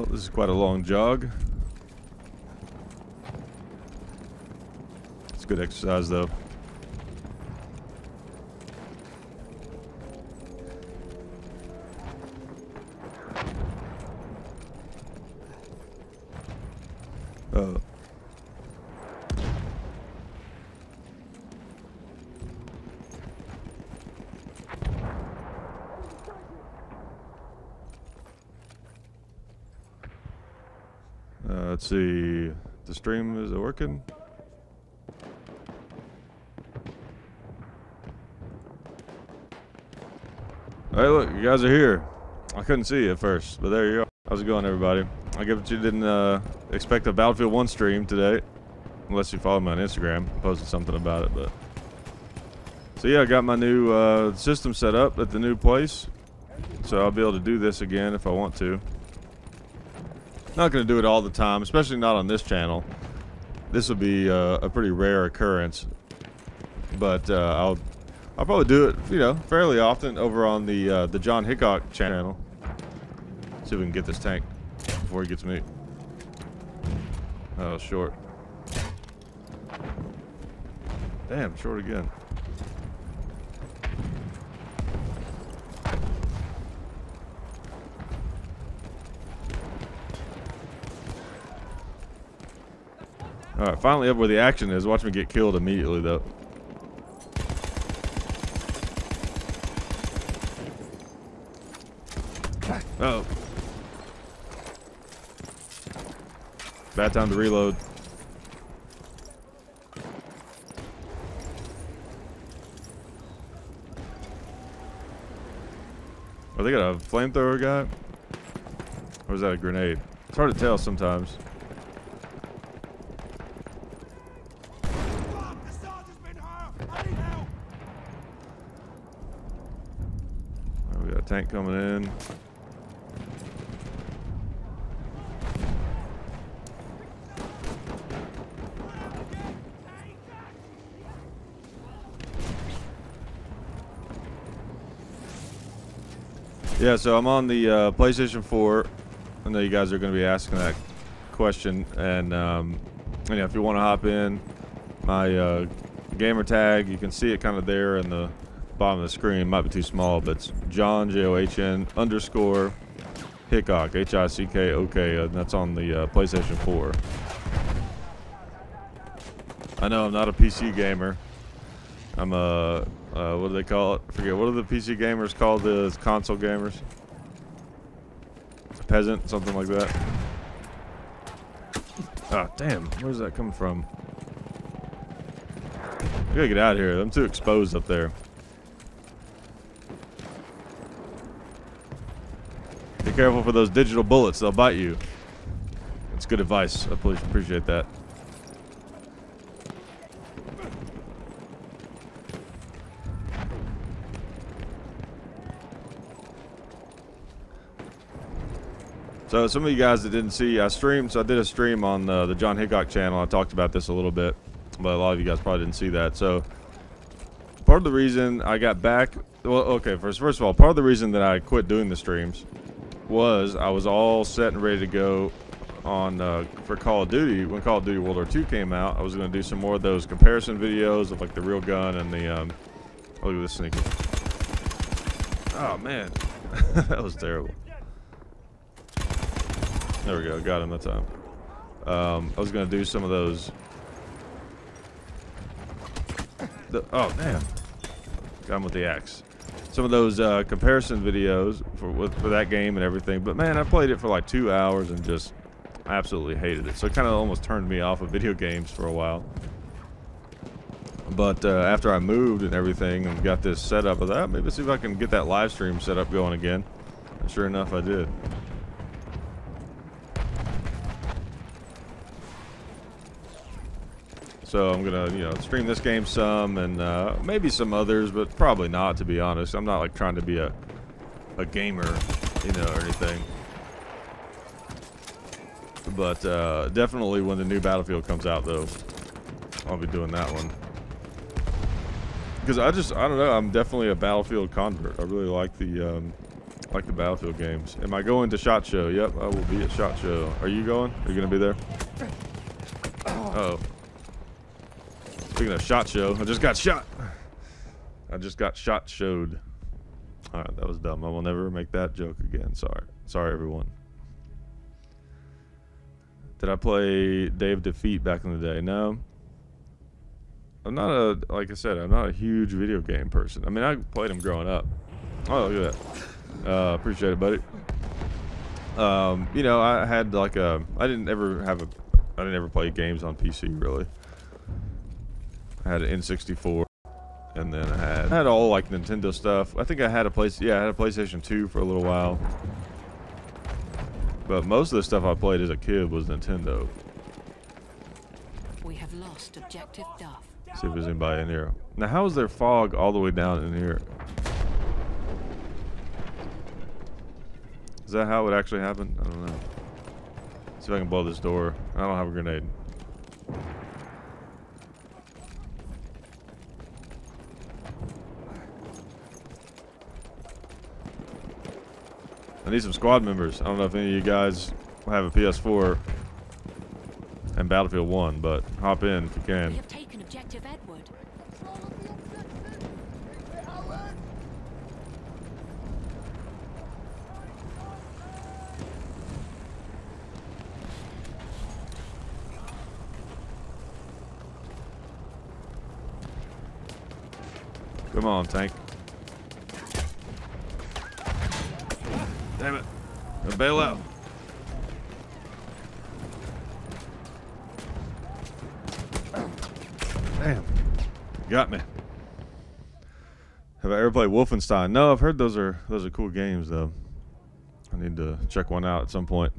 Well, this is quite a long jog. It's good exercise, though. Let's see. The stream is it working? Hey, look, you guys are here. I couldn't see you at first, but there you are. How's it going, everybody? I guess you didn't expect a Battlefield 1 stream today, unless you follow me on Instagram. I posted something about it, but so yeah, I got my new system set up at the new place, so I'll be able to do this again if I want to. Not going to do it all the time, especially not on this channel. This will be a pretty rare occurrence, but I'll probably do it, you know, fairly often over on the John Hickok channel. See if we can get this tank before he gets me. Oh, short. Damn, short again. Alright, finally up where the action is. Watch me get killed immediately, though. Uh-oh. Bad time to reload. Oh, they got a flamethrower guy? Or is that a grenade? It's hard to tell sometimes. We got a tank coming in. Yeah, so I'm on the PlayStation 4. I know you guys are going to be asking that question, and yeah, if you want to hop in, my gamer tag, you can see it kind of there in the bottom of the screen. It might be too small, but it's John JOHN _ Hickok HICKOK, and that's on the PlayStation 4. I know I'm not a PC gamer. I'm a what do they call it? I forget. What are the PC gamers called? The console gamers? A peasant, something like that. Ah, damn. Where's that coming from? I gotta get out of here. I'm too exposed up there. Be careful for those digital bullets. They'll bite you. That's good advice. I please appreciate that. So some of you guys that didn't see, I streamed, so I did a stream on the John Hickok channel. I talked about this a little bit, but a lot of you guys probably didn't see that. So part of the reason I got back, well, okay, first of all, part of the reason that I quit doing the streams was I was all set and ready to go on for Call of Duty. When Call of Duty World War II came out, I was going to do some more of those comparison videos of like the real gun and the, oh, look at this sneaky. Oh, man. That was terrible. There we go, got him that time. I was gonna do some of those. Oh damn, got him with the axe. Some of those comparison videos for that game and everything. But man, I played it for like 2 hours and just absolutely hated it. So it kind of almost turned me off of video games for a while. But after I moved and everything and got this set up, I thought maybe see if I can get that live stream set up going again. And sure enough, I did. So I'm gonna, you know, stream this game some and maybe some others, but probably not, to be honest. I'm not like trying to be a gamer, you know, or anything. But definitely when the new Battlefield comes out, though, I'll be doing that one. Because I don't know, I'm definitely a Battlefield convert. I really like the like the Battlefield games. Am I going to SHOT Show? Yep, I will be at SHOT Show. Are you going? Are you gonna be there? Uh-oh. Speaking of SHOT Show, I just got shot. I just got SHOT Showed. Alright, that was dumb. I will never make that joke again. Sorry everyone. Did I play Dave Defeat back in the day? No. I'm not a, like I said, I'm not a huge video game person. I mean, I played them growing up. Oh, look at that. Appreciate it, buddy. You know, I had like I didn't ever play games on PC really. I had an N64, and then I had all like Nintendo stuff. I think I had a PlayStation 2 for a little while. But most of the stuff I played as a kid was Nintendo. We have lost objective Duff. See if there's anybody in here. Now, how is there fog all the way down in here? Is that how it actually happened? I don't know. See if I can blow this door. I don't have a grenade. I need some squad members. I don't know if any of you guys have a PS4 and Battlefield 1, but hop in if you can. We have taken objective Edward. Come on, tank. Damn it. Now bail out. Damn. Got me. Have I ever played Wolfenstein? No, I've heard those are cool games though. I need to check one out at some point.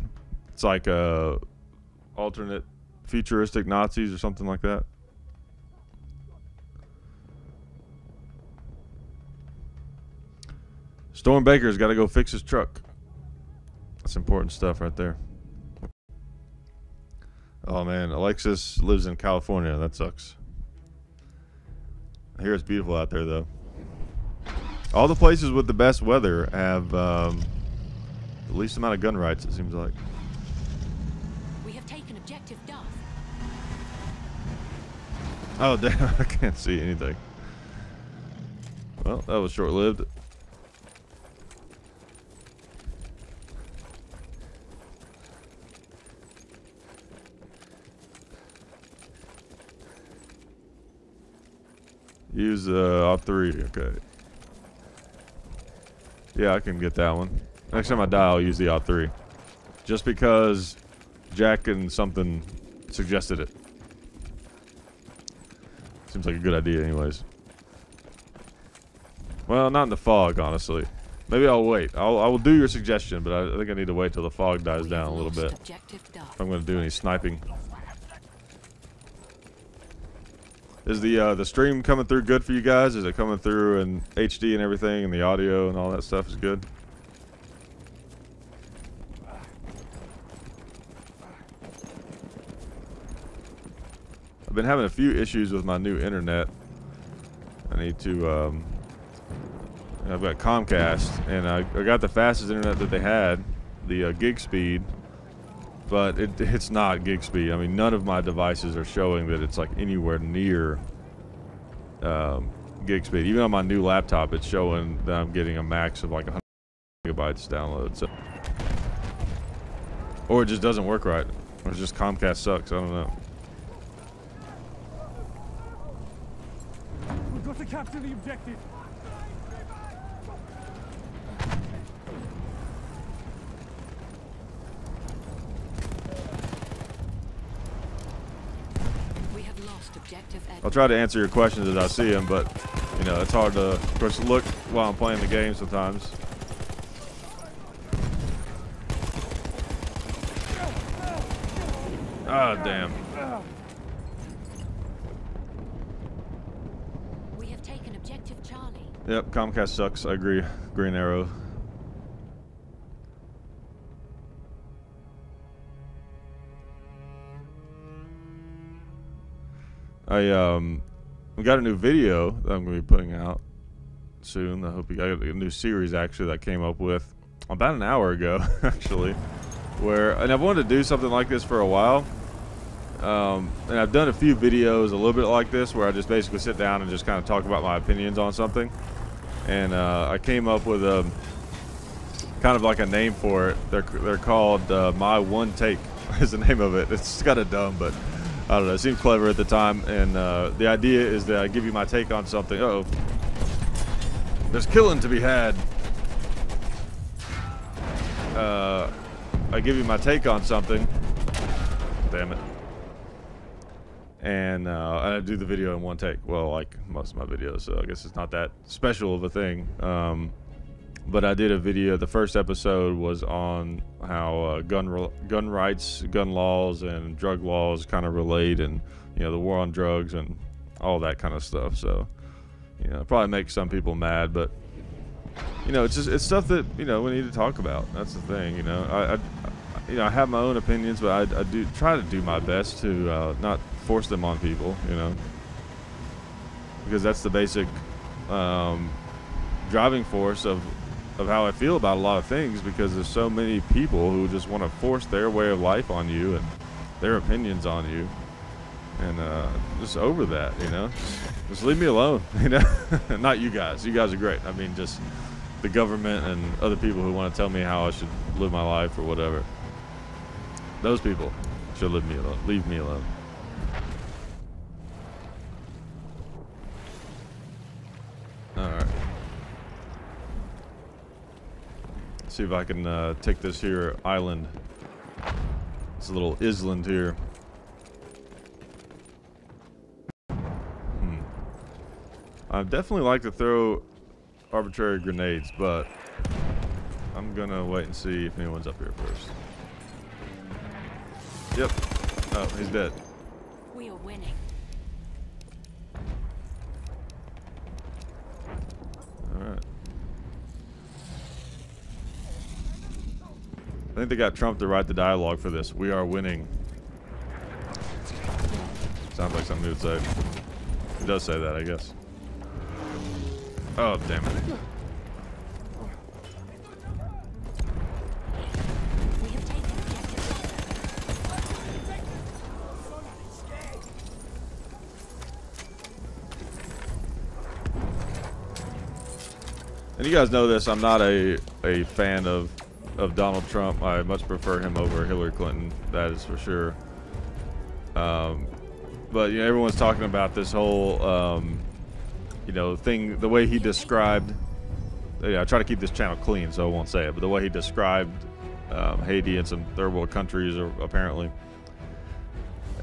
It's like alternate futuristic Nazis or something like that. Storm Baker's got to go fix his truck. That's important stuff right there. Oh man, Alexis lives in California. That sucks. I hear it's beautiful out there though. All the places with the best weather have the least amount of gun rights, it seems like. We have taken objective Duff. Oh damn, I can't see anything. Well, that was short-lived. Use AUT3, okay. Yeah, I can get that one. Next time I die, I'll use the AUT3. Just because Jack and something suggested it. Seems like a good idea anyways. Well, not in the fog, honestly. Maybe I'll wait. I will do your suggestion, but I think I need to wait till the fog dies down a little bit. If I'm going to do any sniping. Is the stream coming through good for you guys? Is it coming through in HD and everything, and the audio and all that stuff is good? I've been having a few issues with my new internet. I need to, I've got Comcast, and I got the fastest internet that they had, the gig speed. But it's not gig speed. I mean, none of my devices are showing that it's like anywhere near gig speed. Even on my new laptop, it's showing that I'm getting a max of like 100 megabytes download. So, or it just doesn't work right. Or it's just Comcast sucks. I don't know. We've got to capture the objective. I'll try to answer your questions as I see them, but you know, it's hard to, of course, look while I'm playing the game sometimes. Ah, damn. We have taken objective Charlie. Yep, Comcast sucks. I agree. Green arrow. We got a new video that I'm going to be putting out soon. I hope you got a new series actually that I came up with about an hour ago, actually, and I've wanted to do something like this for a while. And I've done a few videos a little bit like this where I just basically sit down and just kind of talk about my opinions on something. And I came up with a kind of like a name for it. They're called My One Take is the name of it. It's kind of dumb, but I don't know. It seemed clever at the time. And the idea is that I give you my take on something. Uh-oh. There's killing to be had. I give you my take on something. Damn it. And I do the video in one take. Well, like most of my videos, so I guess it's not that special of a thing. But I did a video. The first episode was on how gun rights, gun laws, and drug laws kind of relate, and the war on drugs and all that kind of stuff. So it probably makes some people mad, but it's stuff that we need to talk about. That's the thing. I have my own opinions, but I do try to do my best to not force them on people, because that's the basic driving force of how I feel about a lot of things, because there's so many people who just want to force their way of life on you and their opinions on you, and just over that, just leave me alone, Not you guys. You guys are great. I mean, just the government and other people who want to tell me how I should live my life or whatever. Those people should leave me alone. Leave me alone. Alright. See if I can take this here island. It's a little island here. I'd definitely like to throw arbitrary grenades, but I'm gonna wait and see if anyone's up here first. Yep. Oh, he's dead. We are winning. Alright. I think they got Trump to write the dialogue for this. We are winning. Sounds like something he would say. He does say that, I guess. Oh, damn it. We have taken objective. And you guys know this, I'm not a fan of Donald Trump. I much prefer him over Hillary Clinton, that is for sure. But everyone's talking about this whole thing, the way he described. I try to keep this channel clean, so I won't say it, but the way he described Haiti and some third world countries, apparently.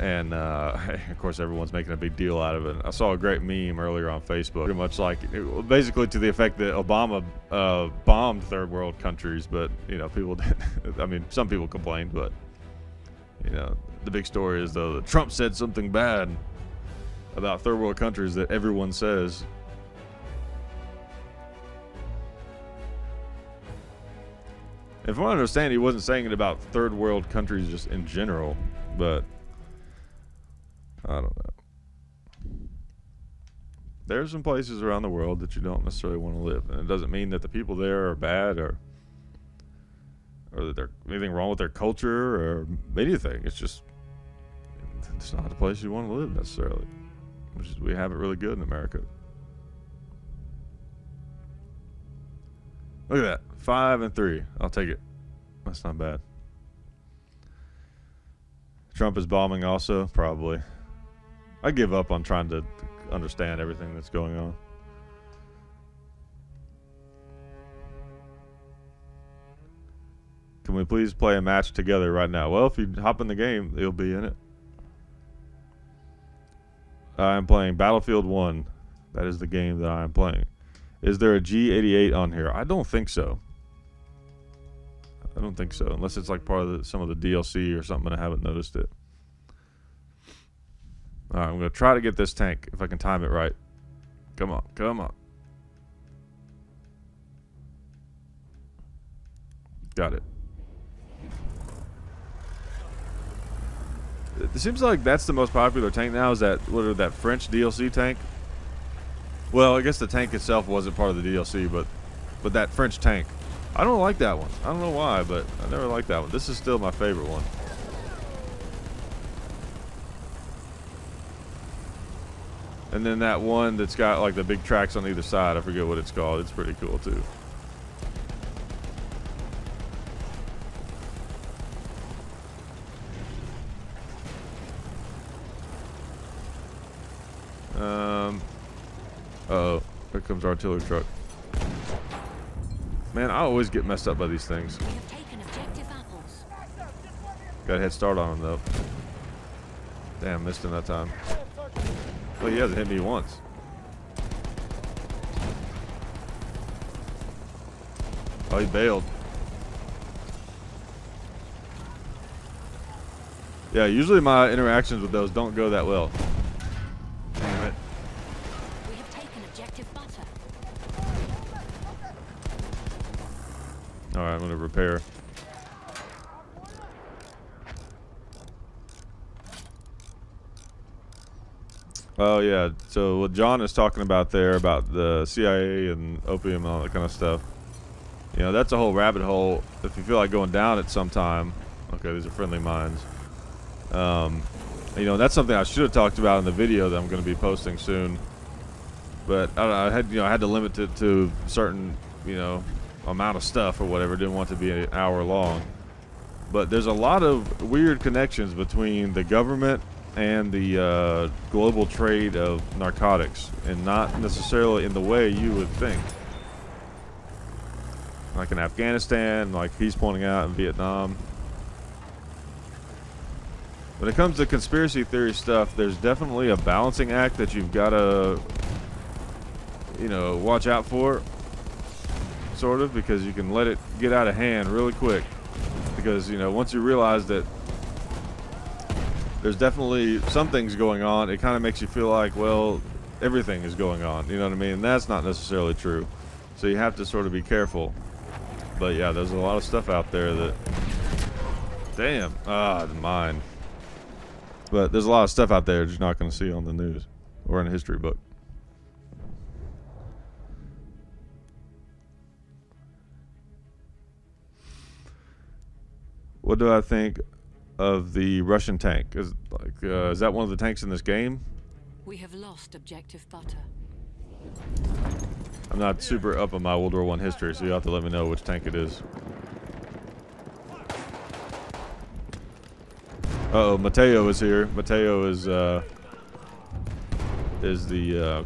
And of course, everyone's making a big deal out of it. I saw a great meme earlier on Facebook, pretty much like, basically to the effect that Obama bombed third world countries, but people didn't. I mean, some people complained, but the big story is though that Trump said something bad about third world countries that everyone says. If I understand, he wasn't saying it about third world countries just in general, but I don't know. There's some places around the world that you don't necessarily want to live, and it doesn't mean that the people there are bad or that there's anything wrong with their culture or anything. It's just it's not the place you want to live necessarily. We have it really good in America. Look at that, 5-3. I'll take it. That's not bad. Trump is bombing also, probably. I give up on trying to understand everything that's going on. Can we please play a match together right now? Well, if you hop in the game, you'll be in it. I'm playing Battlefield 1. That is the game that I am playing. Is there a G88 on here? I don't think so. I don't think so, unless it's like part of some of the DLC or something and I haven't noticed it. Alright, I'm going to try to get this tank, if I can time it right. Come on, come on. Got it. It seems like that's the most popular tank now, is that French DLC tank? Well, I guess the tank itself wasn't part of the DLC, but that French tank I don't like that one. I don't know why, but I never liked that one. This is still my favorite one. And then that one that's got like the big tracks on either side. I forget what it's called. It's pretty cool too. Uh-oh. Here comes our artillery truck. Man, I always get messed up by these things. We have taken objective apples. Got a head start on him though. Damn, missed him that time. Well, he hasn't hit me once. Oh, he bailed. Yeah, usually my interactions with those don't go that well. Damn it. We have taken objective butter. Alright, I'm gonna repair. Oh yeah, so what John is talking about there about the CIA and opium and all that kind of stuff. You know, that's a whole rabbit hole. If you feel like going down it sometime. Okay, these are friendly mines. You know, that's something I should have talked about in the video that I'm going to be posting soon. But I had to limit it to certain, you know, amount of stuff or whatever. Didn't want it to be an hour long. But there's a lot of weird connections between the government and the global trade of narcotics, and not necessarily in the way you would think. Like in Afghanistan, like he's pointing out in Vietnam. When it comes to conspiracy theory stuff, there's definitely a balancing act that you've got to, you know, watch out for, sort of, because you can let it get out of hand really quick. Because, you know, once you realize that there's definitely some things going on, it kind of makes you feel like, well, everything is going on, you know what I mean? And that's not necessarily true. So you have to sort of be careful. But yeah, there's a lot of stuff out there that, damn, mine. But there's a lot of stuff out there you're not going to see on the news or in a history book. What do I think of the Russian tank? Is that one of the tanks in this game? We have lost objective butter. I'm not super up on my World War I history, so you'll have to let me know which tank it is. Uh-oh, Mateo is here. Mateo is the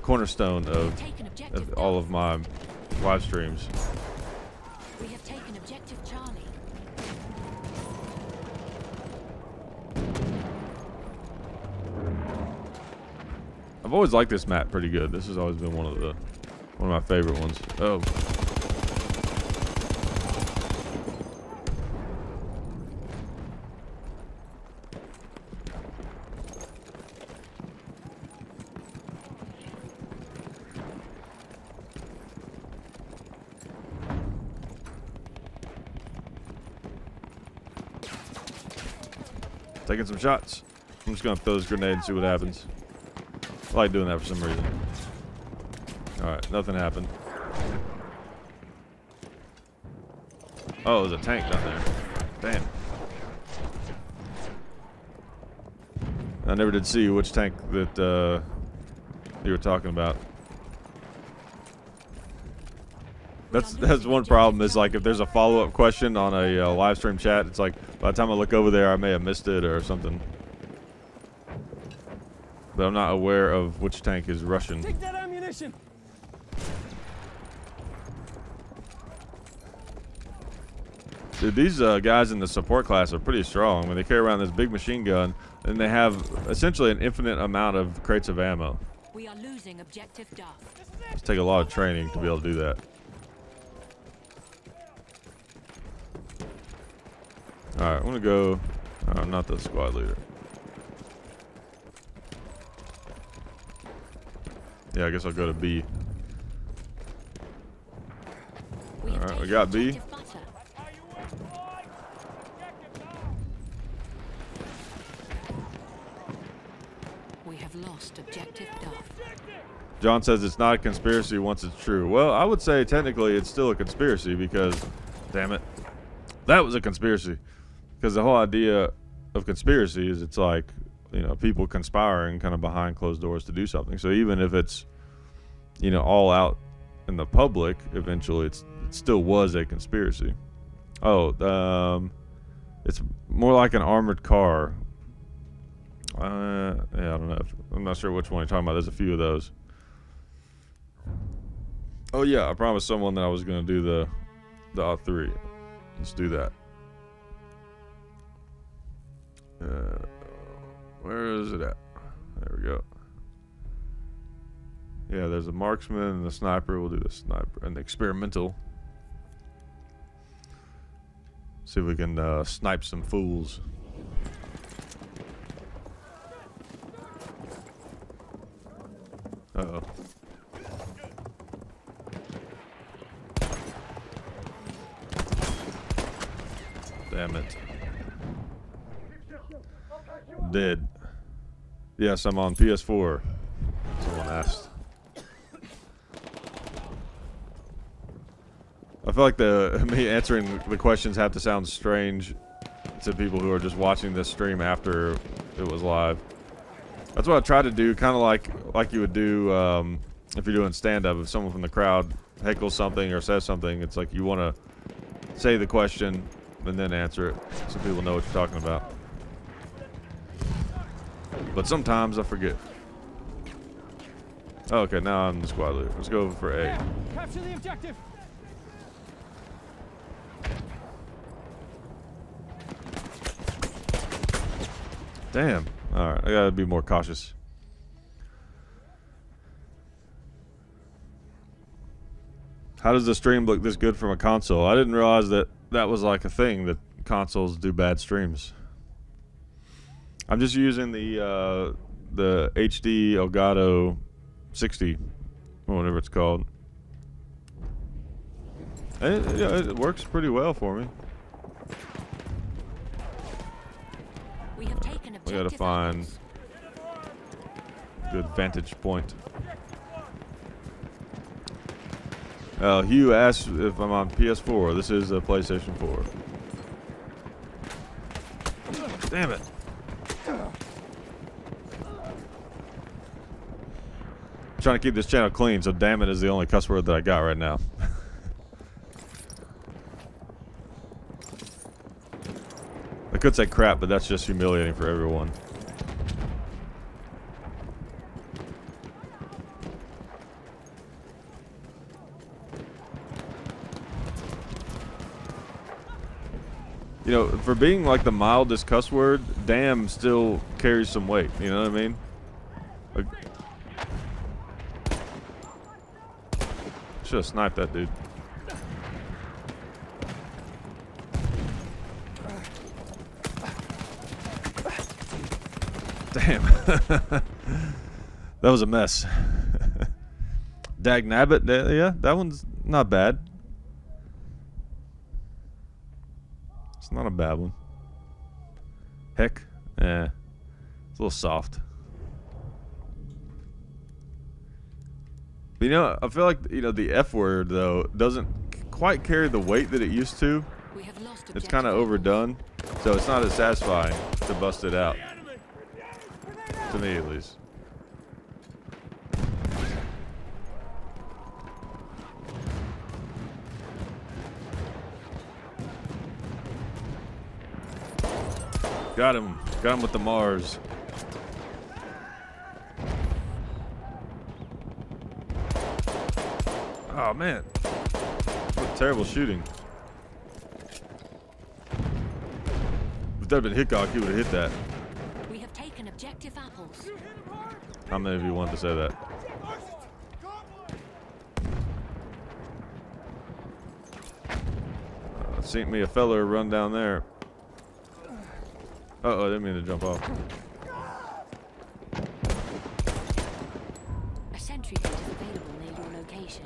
cornerstone of all of my live streams. We have taken objective Charlie. I've always liked this map pretty good. This has always been one of my favorite ones. Oh. Taking some shots. I'm just gonna throw this grenade and see what happens. I like doing that for some reason. Alright, nothing happened. Oh, there's a tank down there. Damn. I never did see which tank that you were talking about. That's one problem, is like if there's a follow-up question on a live stream chat, it's like by the time I look over there I may have missed it or something. But I'm not aware of which tank is Russian. Take that ammunition. Dude, these guys in the support class are pretty strong. I mean, they carry around this big machine gun, and they have essentially an infinite amount of crates of ammo. We are losing objective Duff. It's take a lot of training to be able to do that. Alright, I'm gonna go... I'm not the squad leader. Yeah, I guess I'll go to B. Alright, we got B. We have lost objective Duff. John says it's not a conspiracy once it's true. Well, I would say technically it's still a conspiracy because Damn it. That was a conspiracy. Because the whole idea of conspiracy is it's like, you know, people conspiring kind of behind closed doors to do something. So even if it's, you know, all out in the public, eventually it still was a conspiracy. Oh, it's more like an armored car. Yeah, I don't know. I'm not sure which one you're talking about. There's a few of those. Oh yeah, I promised someone that I was gonna do the OT3. Let's do that. Where is it at? There we go. Yeah, there's a marksman and the sniper. We'll do the sniper and the experimental. See if we can snipe some fools. Uh-oh. Damn it. Dead. Yes, I'm on PS4. Someone asked. I feel like me answering the questions have to sound strange to people who are just watching this stream after it was live. That's what I try to do, kind of like you would do if you're doing stand-up. If someone from the crowd heckles something or says something, it's like you want to say the question and then answer it so people know what you're talking about. But sometimes I forget. Oh, okay, now I'm the squad leader. Let's go for A. Capture the objective. Damn. Alright, I gotta be more cautious. How does the stream look this good from a console? I didn't realize that was like a thing, that consoles do bad streams. I'm just using the HD Elgato 60, or whatever it's called. And it works pretty well for me. We have taken We gotta find a good vantage point. Hugh asked if I'm on PS4. This is a PlayStation 4. Damn it. I'm trying to keep this channel clean, so damn it is the only cuss word that I got right now. I could say crap, but that's just humiliating for everyone. You know, for being like the mildest cuss word, damn still carries some weight. You know what I mean? Like, should have sniped that dude. Damn. That was a mess. Dag Nabbit, yeah, that one's not bad. It's not a bad one. Heck, it's a little soft. But, you know, I feel like, you know, the F word though doesn't quite carry the weight that it used to. We have lost It's kind of overdone, so it's not as satisfying to bust it out. To me, at least. Got him. Got him with the Mars. Oh, man. What terrible shooting. If that had been Hickok, he would have hit that. We have taken objective apples. How many of you want to say that? Seen me a fella run down there. Uh-oh, I didn't mean to jump off. A sentry gate is available near your location.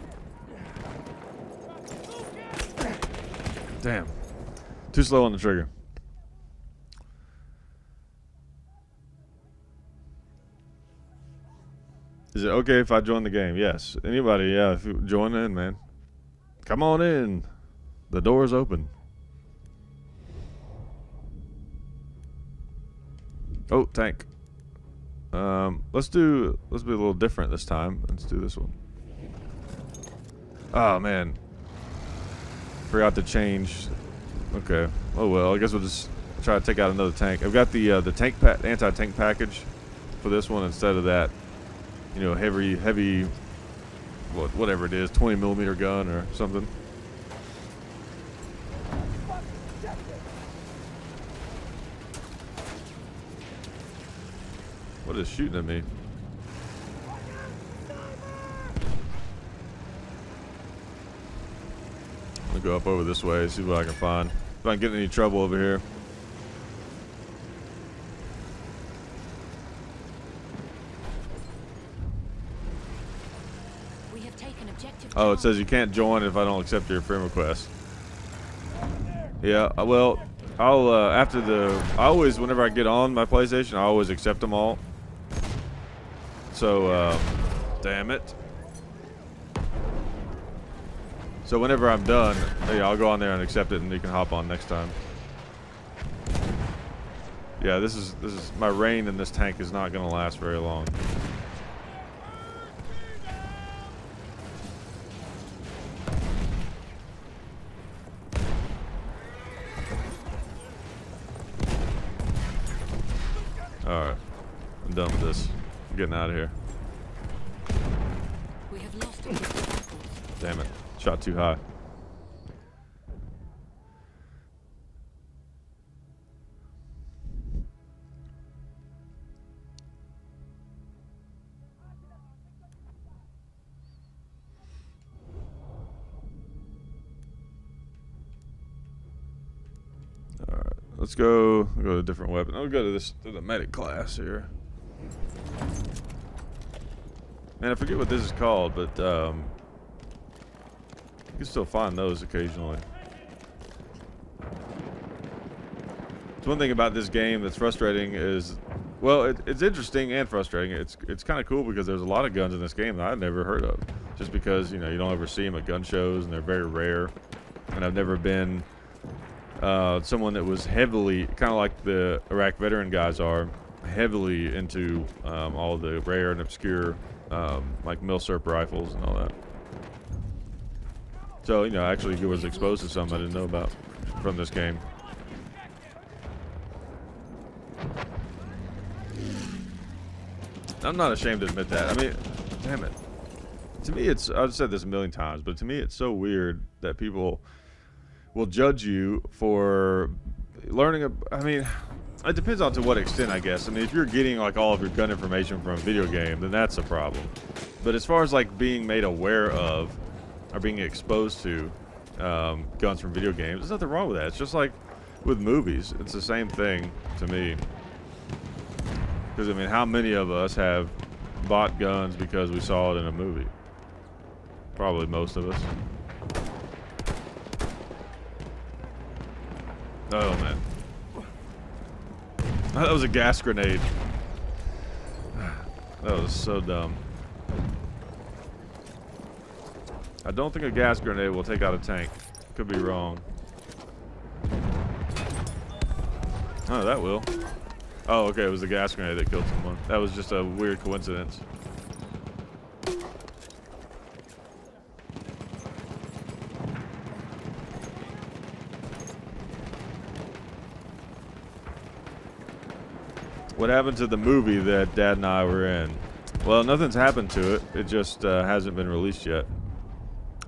Damn. Too slow on the trigger. Is it okay if I join the game? Yes. Anybody, yeah, if you join in, man. Come on in. The door is open. Oh, tank. Let's be a little different this time. Let's do this one. Oh man, forgot to change. Okay. Oh well, I guess we'll just try to take out another tank. I've got the anti-tank package for this one instead of that, you know, heavy, whatever it is, 20mm gun or something. What is shooting at me? I'm gonna go up over this way, see what I can find. If I can get in any trouble over here. We have taken objective. Oh, it says you can't join if I don't accept your friend request. Yeah, well, I'll I always, whenever I get on my PlayStation, I always accept them all. So, damn it. So whenever I'm done, yeah, I'll go on there and accept it, and you can hop on next time. Yeah, this is my reign in this tank is not gonna last very long. Alright. I'm done with this. I'm getting out of here. We have lost objective. Damn it. Shot too high. Alright. Let's go to a different weapon. I'll go to the medic class here. Man, I forget what this is called, but you can still find those occasionally. It's one thing about this game that's frustrating is, well, it's interesting and frustrating. It's kind of cool because there's a lot of guns in this game that I've never heard of, just because, you know, you don't ever see them at gun shows and they're very rare. And I've never been someone that was heavily, kind of like the Iraq veteran guys are, heavily into all the rare and obscure like Milsurp rifles and all that. So, you know, I actually was exposed to some I didn't know about from this game. I'm not ashamed to admit that. I mean, damn it. To me, I've said this a million times, but to me it's so weird that people will judge you for learning I mean, it depends on to what extent, I guess. I mean, if you're getting like all of your gun information from a video game, then that's a problem. But as far as like being made aware of or being exposed to guns from video games, there's nothing wrong with that. It's just like with movies. It's the same thing to me. Because, I mean, how many of us have bought guns because we saw it in a movie? Probably most of us. Oh, man. That was a gas grenade. That was so dumb. I don't think a gas grenade will take out a tank. Could be wrong. Oh, that will. Oh, okay, it was the gas grenade that killed someone. That was just a weird coincidence. What happened to the movie that Dad and I were in? Well, nothing's happened to it. It just hasn't been released yet.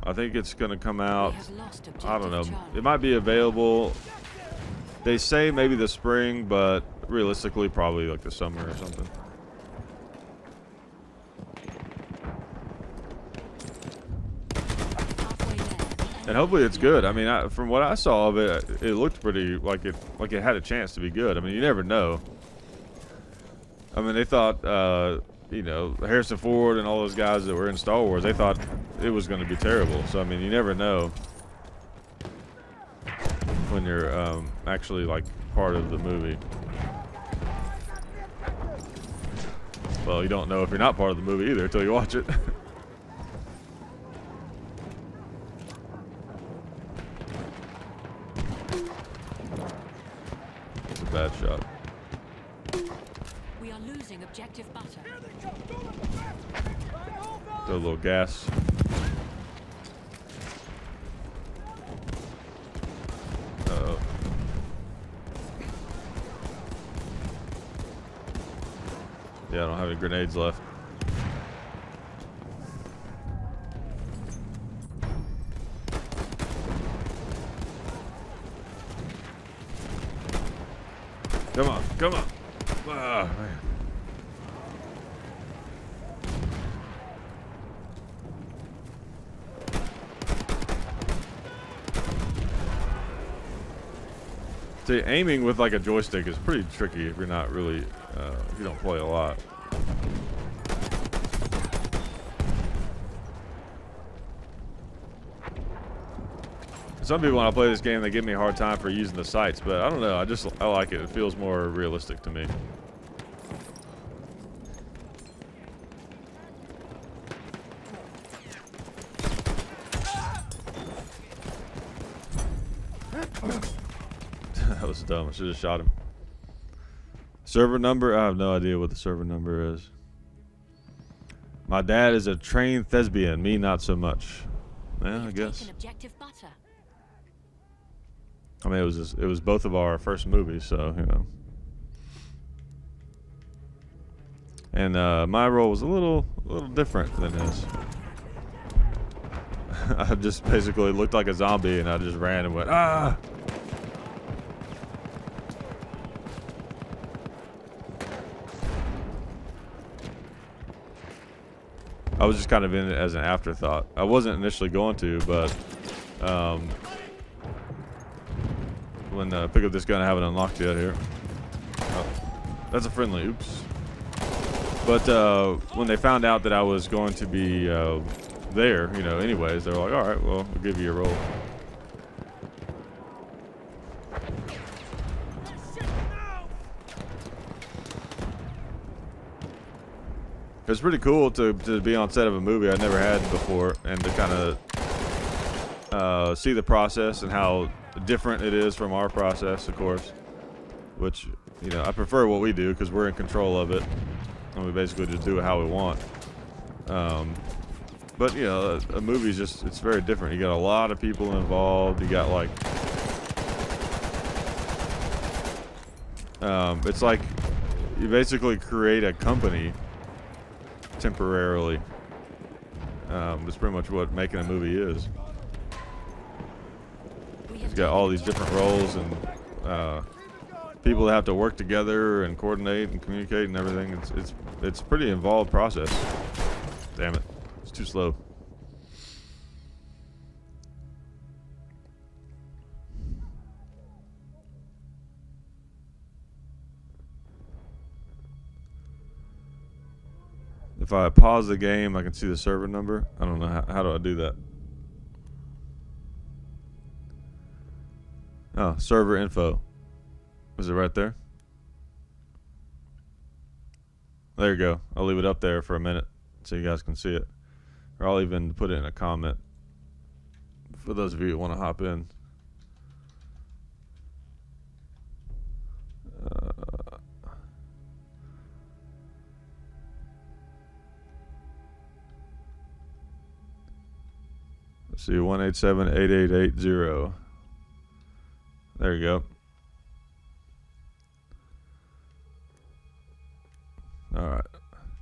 I think it's going to come out, I don't know. It might be available. They say maybe the spring, but realistically probably like the summer or something. And hopefully it's good. I mean, from what I saw of it, it looked pretty like it had a chance to be good. I mean, you never know. I mean, they thought, you know, Harrison Ford and all those guys that were in Star Wars, they thought it was going to be terrible. So, I mean, you never know when you're actually, like, part of the movie. Well, you don't know if you're not part of the movie either until you watch it. Throw a little gas. Uh-oh. Yeah, I don't have any grenades left. Come on, come on. Ah, man. See, aiming with like a joystick is pretty tricky if you're not really, if you don't play a lot. Some people, when I play this game, they give me a hard time for using the sights, but I don't know. I like it. It feels more realistic to me. That was dumb. I should have shot him. Server number? I have no idea what the server number is. My dad is a trained thespian. Me, not so much. Yeah, I guess. I mean, it was both of our first movies, so you know. And my role was a little different than his. I just basically looked like a zombie, and I just ran and went ah. I was just kind of in it as an afterthought. I wasn't initially going to, but when I pick up this gun, I haven't unlocked yet here. Oh, that's a friendly. Oops. But when they found out that I was going to be there, you know, anyways, they were like, all right, well, we'll give you a roll. It's pretty cool to be on set of a movie I never had before, and to kind of see the process and how different it is from our process, of course. Which, you know, I prefer what we do because we're in control of it, and we basically just do it how we want. But you know, a movie's it's very different. You got a lot of people involved. You got like, it's like you basically create a company temporarily. That's pretty much what making a movie is. You've got all these different roles and people that have to work together and coordinate and communicate and everything. It's a pretty involved process. Damn it, it's too slow. If I pause the game, I can see the server number. I don't know how do I do that. Oh, server info. Is it right there? There you go. I'll leave it up there for a minute so you guys can see it. Or I'll even put it in a comment for those of you who want to hop in. Let's see, 187-8880. There you go. All right,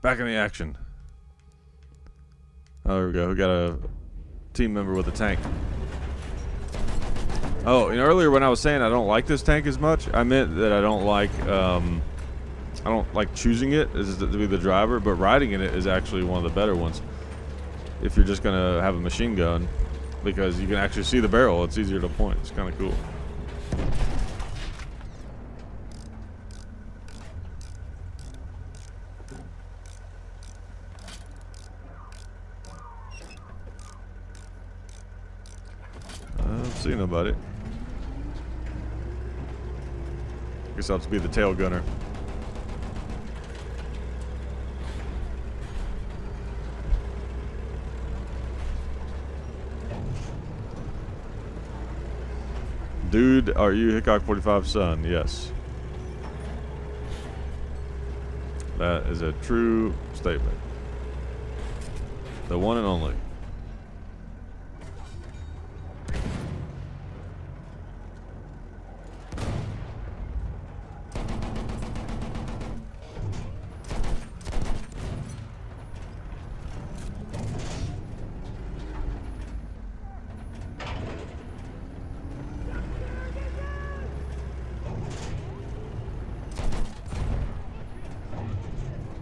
back in the action. Oh, there we go. We got a team member with a tank. Oh, you know, earlier when I was saying I don't like this tank as much, I meant that I don't like choosing it as to be the driver, but riding in it is actually one of the better ones. If you're just gonna have a machine gun, because you can actually see the barrel, it's easier to point. It's kind of cool. I don't see nobody. Guess I'll have to be the tail gunner. Dude, are you Hickok 45's son? Yes. That is a true statement. The one and only.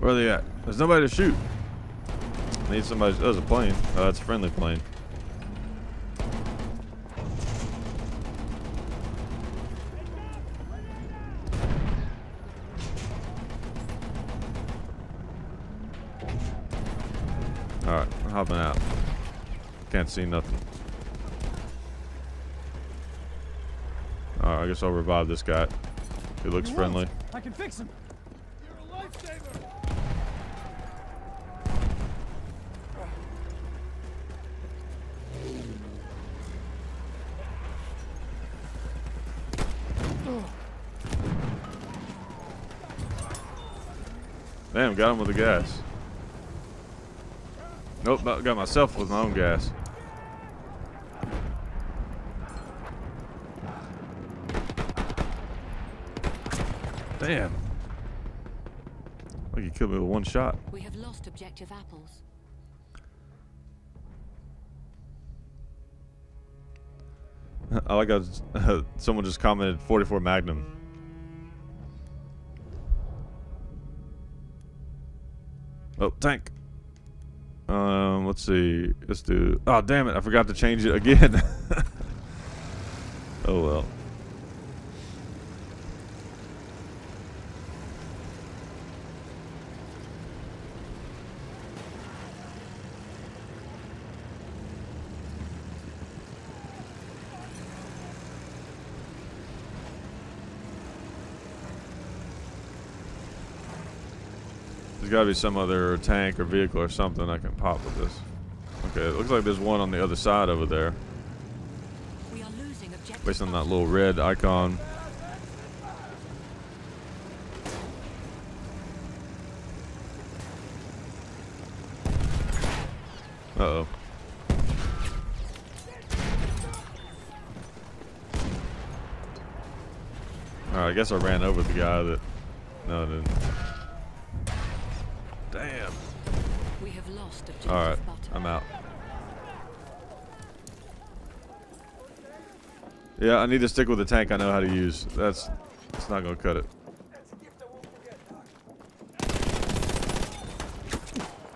Where are they at? There's nobody to shoot. I need somebody. Oh, there's a plane. Oh, that's a friendly plane. Alright, I'm hopping out. Can't see nothing. Alright, I guess I'll revive this guy. He looks friendly. I can fix him. You're a lifesaver. Damn, got him with the gas. Nope, got myself with my own gas. Damn. Like he killed me with one shot. We have lost objective apples. I like how someone just commented 44 Magnum. Oh, tank. Let's see. Let's do. Oh, damn it! I forgot to change it again. Oh well. There's got to be some other tank or vehicle or something I can pop with this. Okay, it looks like there's one on the other side over there. We are losing objective Based on that little red icon. Uh-oh. Alright, I guess I ran over the guy that... No, I didn't. Damn. We have lost objective Alright, butter. I'm out. Yeah, I need to stick with the tank I know how to use. That's not gonna cut it.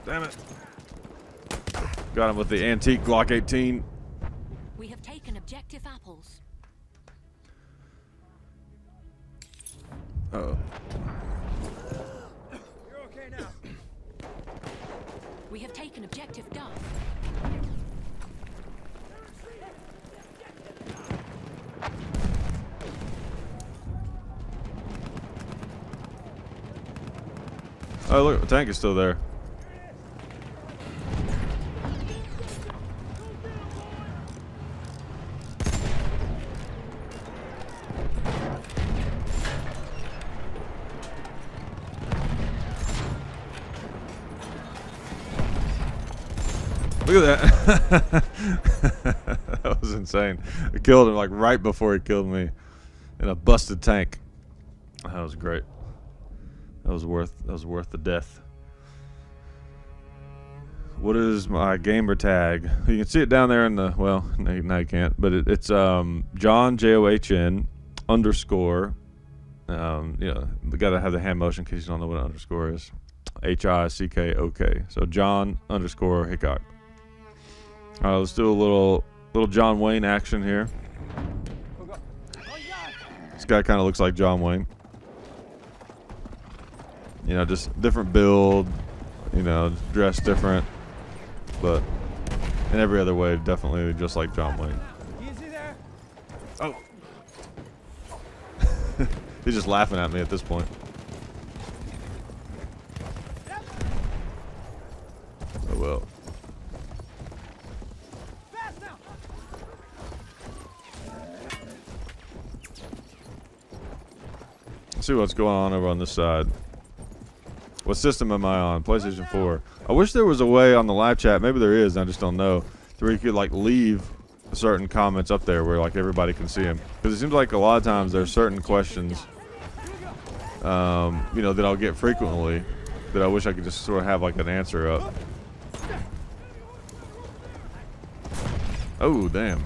Damn it. Got him with the antique Glock 18. We have taken objective apples. Uh-oh. You're okay now. We have taken objective Duff. Oh, look, the tank is still there. Look at that. That was insane. I killed him like right before he killed me in a busted tank. That was great. That was worth the death. What is my gamer tag? You can see it down there in the, well, now you can't, but it's John JOHN underscore. You know, we gotta have the hand motion in case you don't know what an underscore is. HICKOK. So John underscore Hickok. Alright, let's do a little John Wayne action here. This guy kind of looks like John Wayne. You know, just different build, you know, dressed different, but in every other way, definitely just like John Wayne. Easy there. Oh. He's just laughing at me at this point. Oh well. Let's see what's going on over on this side. What system am I on? PlayStation 4. I wish there was a way on the live chat. Maybe there is. I just don't know. Where you could like leave certain comments up there where like everybody can see them. Because it seems like a lot of times there's certain questions, you know, that I'll get frequently that I wish I could just sort of have like an answer up. Oh, damn.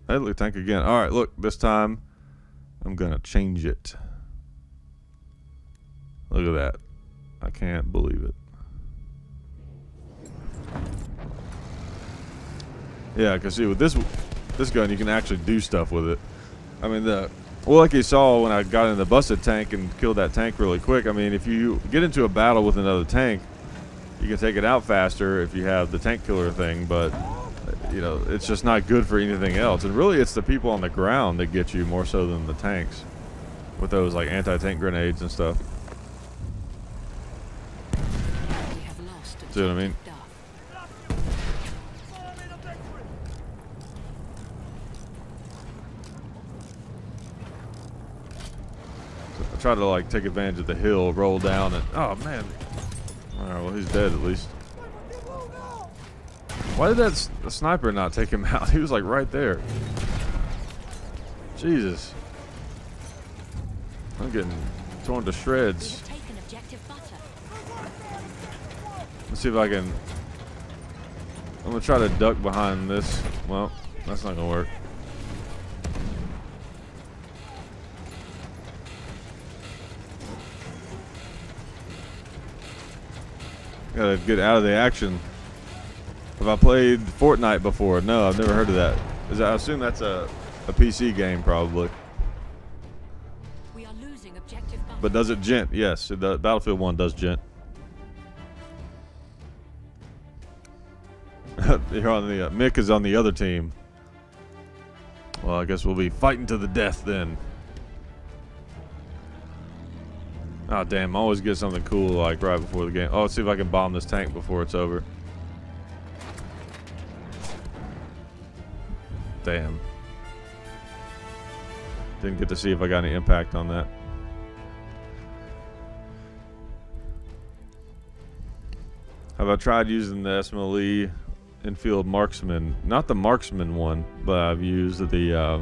Hey, look, tank again. All right, look, this time I'm gonna change it. Look at that. I can't believe it. Yeah, because see, with this gun, you can actually do stuff with it. I mean, well, like you saw when I got in the busted tank and killed that tank really quick. I mean, if you get into a battle with another tank, you can take it out faster if you have the tank killer thing, but you know, it's just not good for anything else. And really, it's the people on the ground that get you more so than the tanks with those like anti-tank grenades and stuff. See what I mean? So I try to like take advantage of the hill, roll down, and oh man! All right, well he's dead at least. Why did that sniper not take him out? He was like right there. Jesus. I'm getting torn to shreds. Let's see if I can. I'm gonna try to duck behind this. Well, that's not gonna work. Gotta get out of the action. Have I played Fortnite before? No, I've never heard of that. I assume that's a PC game, probably. We are losing objective. But does it gent? Yes, the Battlefield 1 does gent. You're on the Mick is on the other team. Well, I guess we'll be fighting to the death then. Oh damn! I always get something cool like right before the game. Oh, let's see if I can bomb this tank before it's over. Damn. Didn't get to see if I got any impact on that. Have I tried using the SMLE infield marksman? Not the marksman one, but I've used the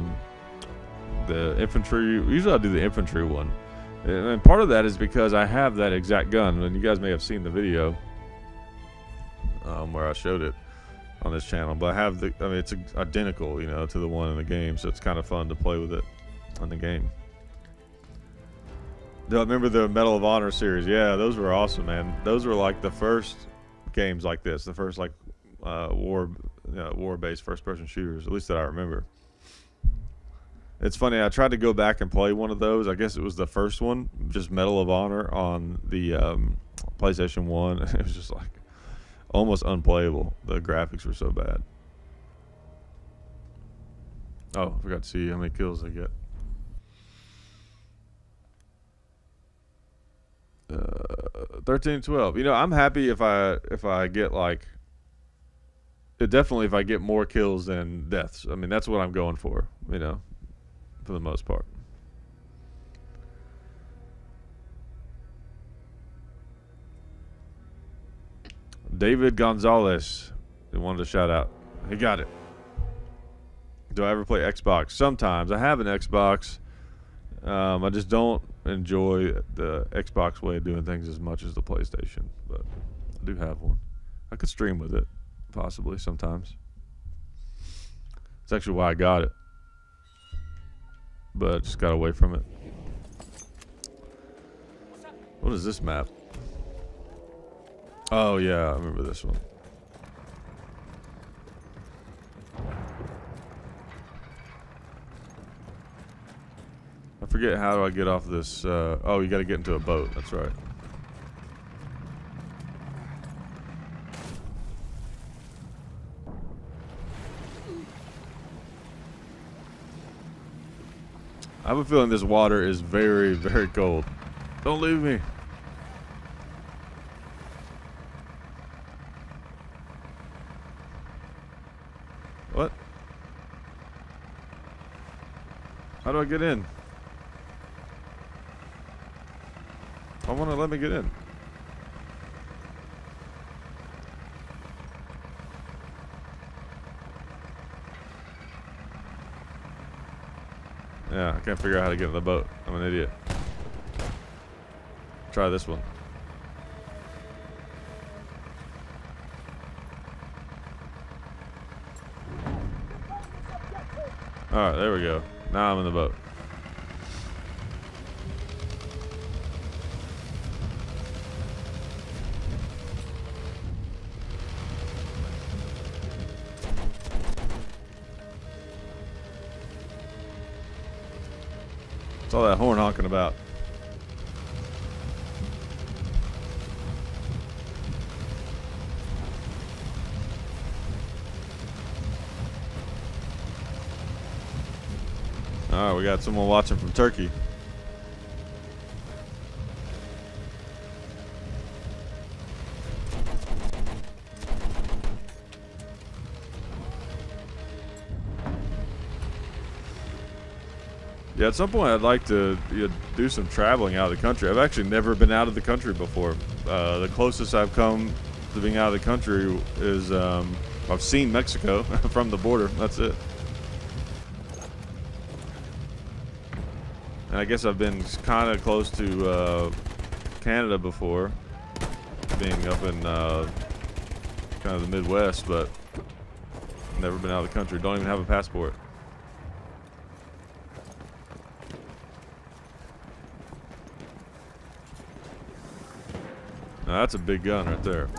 infantry. Usually I do the infantry one. And part of that is because I have that exact gun, and you guys may have seen the video where I showed it on this channel. But I have the, I mean, it's identical, you know, to the one in the game, so it's kind of fun to play with it on the game. Do I remember the Medal of Honor series? Yeah, those were awesome, man. Those were like the first games like this, the first like war-based first-person shooters, at least that I remember. It's funny, I tried to go back and play one of those. I guess it was the first one, just Medal of Honor on the PlayStation 1. It was just like almost unplayable. The graphics were so bad. Oh, I forgot to see how many kills I get. 13-12. You know, I'm happy if I get like, definitely if I get more kills than deaths. I mean, that's what I'm going for, you know, for the most part. David Gonzalez, they wanted a shout out. He got it. Do I ever play Xbox? Sometimes. I have an Xbox. I just don't enjoy the Xbox way of doing things as much as the PlayStation, but I do have one. I could stream with it, possibly, sometimes. That's actually why I got it, but I just got away from it. What is this map? Oh yeah, I remember this one. I forget, how do I get off this? Oh, you got to get into a boat. That's right. I have a feeling this water is very, very cold. Don't leave me. What? How do I get in? I want to let me get in. Yeah, I can't figure out how to get in the boat. I'm an idiot. Try this one. Alright, there we go. Now I'm in the boat. What's all that horn honking about? Alright, we got someone watching from Turkey. Yeah, at some point I'd like to do some traveling out of the country. I've actually never been out of the country before. The closest I've come to being out of the country is I've seen Mexico from the border. That's it. And I guess I've been kind of close to Canada before, being up in kind of the Midwest, but never been out of the country. Don't even have a passport. Now that's a big gun right there.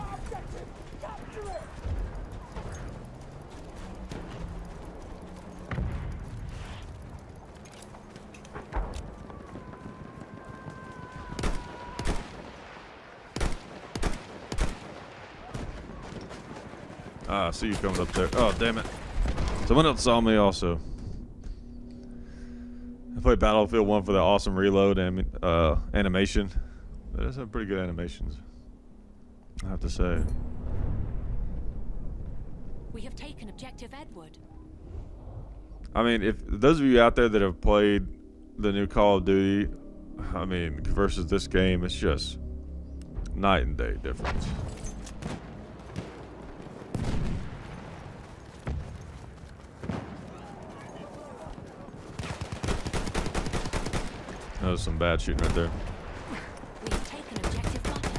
Ah, I see you coming up there. Oh, damn it. Someone else saw me also. I played Battlefield 1 for the awesome reload animation. That is some pretty good animations, I have to say. We have taken objective Edward. I mean, if those of you out there that have played the new Call of Duty, I mean, versus this game, it's just night and day difference. That was some bad shooting right there. We have taken objective Butter.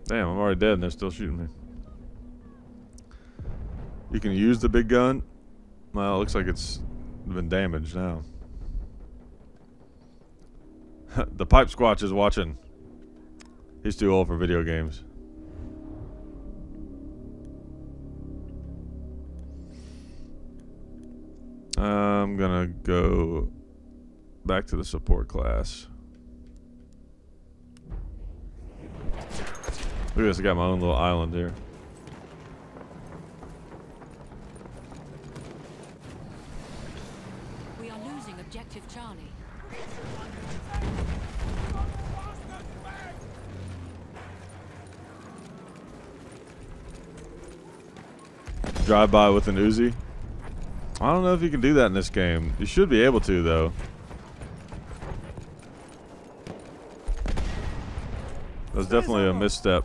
Damn, I'm already dead and they're still shooting me. You can use the big gun. Well, it looks like it's been damaged now. The Pipe Squatch is watching. He's too old for video games. I'm gonna go back to the support class. Look at this, I got my own little island here. We are losing objective Charlie. Drive by with an Uzi. I don't know if you can do that in this game. You should be able to, though. That's definitely a misstep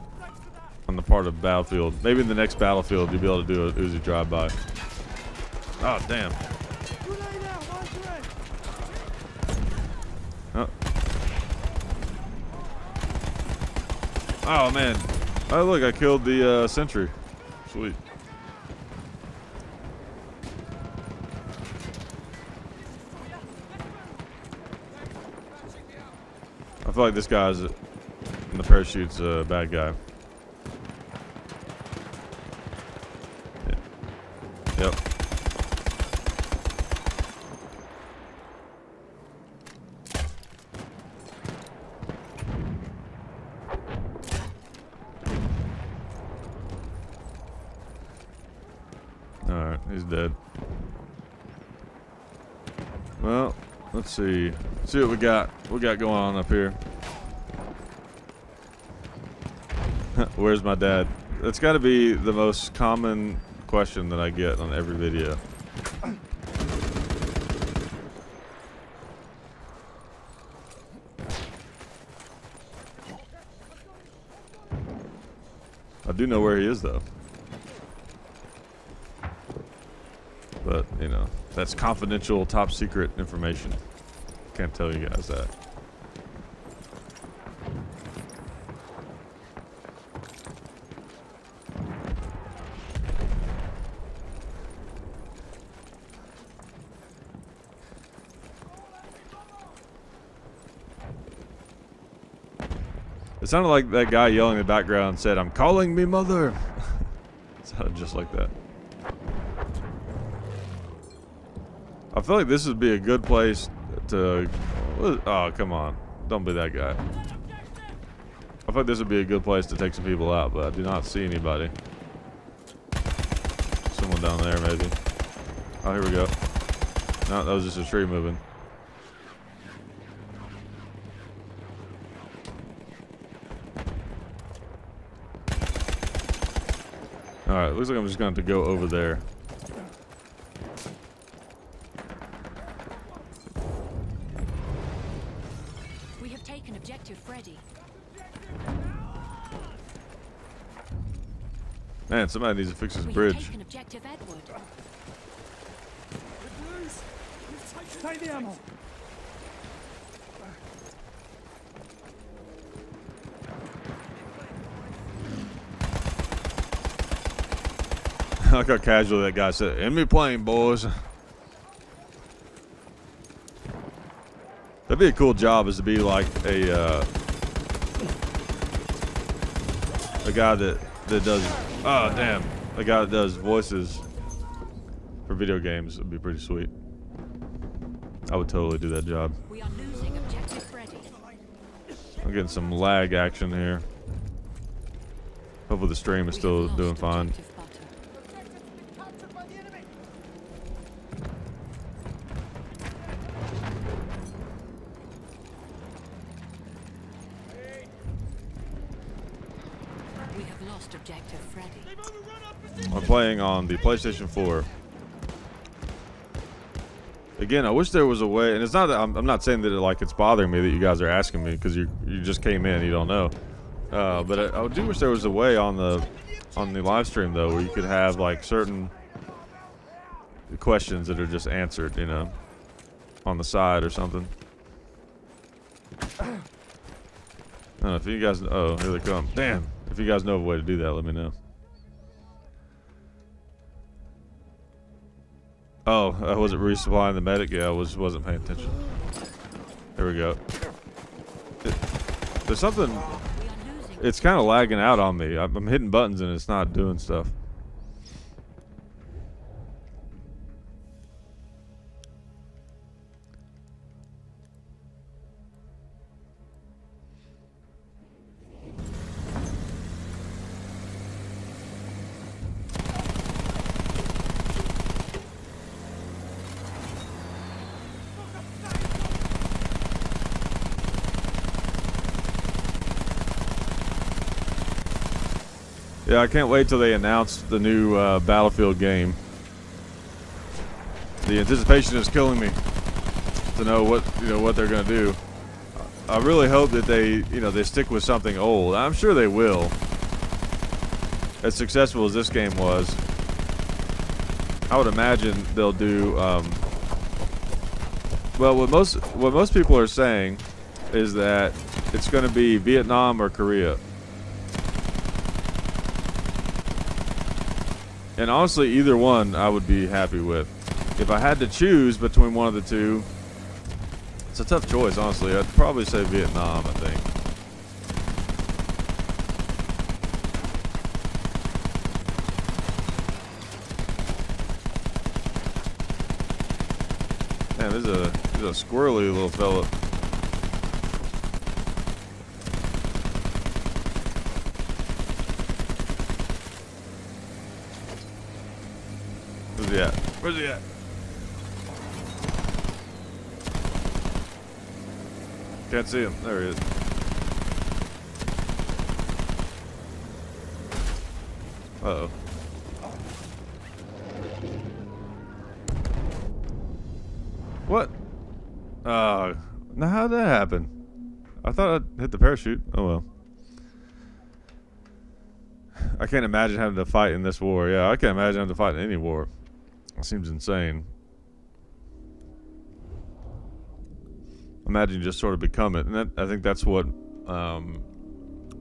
on the part of Battlefield. Maybe in the next Battlefield you'll be able to do a Uzi drive-by. Oh, damn. Oh. Oh, man. Oh, look, I killed the sentry. Sweet. I feel like this guy's in the parachute's a bad guy. Yeah. Yep. Alright, he's dead. Well, let's see. Let's see what we got. What we got going on up here. Where's my dad? That's got to be the most common question that I get on every video. do know where he is, though. But, you know, that's confidential, top secret information. Can't tell you guys that. It sounded like that guy yelling in the background said, "I'm calling me mother." It sounded just like that. I feel like this would be a good place to... Oh, come on. Don't be that guy. I feel like this would be a good place to take some people out, but I do not see anybody. Someone down there, maybe. Oh, here we go. No, that was just a tree moving. Alright, looks like I'm just going to have to go over there. We have taken objective Freddy. Man, somebody needs to fix this We bridge. have taken objective Edward. Take the ammo. I like how casually that guy said, "Enemy plane, boys." That'd be a cool job, is to be like a guy that does, oh damn, a guy that does voices for video games. Would be pretty sweet. I would totally do that job. We are losing objective Freddy. I'm getting some lag action here. Hopefully the stream is still doing fine. We have lost objective Freddy. I'm playing on the PlayStation 4. Again, I wish there was a way, and it's not that I'm not saying that it's bothering me that you guys are asking me, because you just came in, you don't know. But I do wish there was a way on the live stream though, where you could have like certain questions that are just answered, you know, on the side or something. I don't know if you guys. Oh, here they come. Damn. If you guys know of a way to do that, let me know. Oh, was it resupplying the medic? Yeah, I wasn't paying attention. There we go. There's something. It's kind of lagging out on me. I'm hitting buttons and it's not doing stuff. Yeah, I can't wait till they announce the new Battlefield game. The anticipation is killing me to know what they're gonna do. I really hope that they stick with something old. I'm sure they will. As successful as this game was, I would imagine they'll do. Well, what most people are saying is that it's going to be Vietnam or Korea. And honestly, either one I would be happy with. If I had to choose between one of the two, it's a tough choice, honestly. I'd probably say Vietnam, I think. Man, there's a squirrely little fella. Where's he at? Where's he at? Can't see him. There he is. Uh-oh. What? Now how'd that happen? I thought I'd hit the parachute. Oh well. I can't imagine having to fight in this war. Yeah, I can't imagine having to fight in any war. It seems insane. Imagine you just sort of become it, and I think that's what,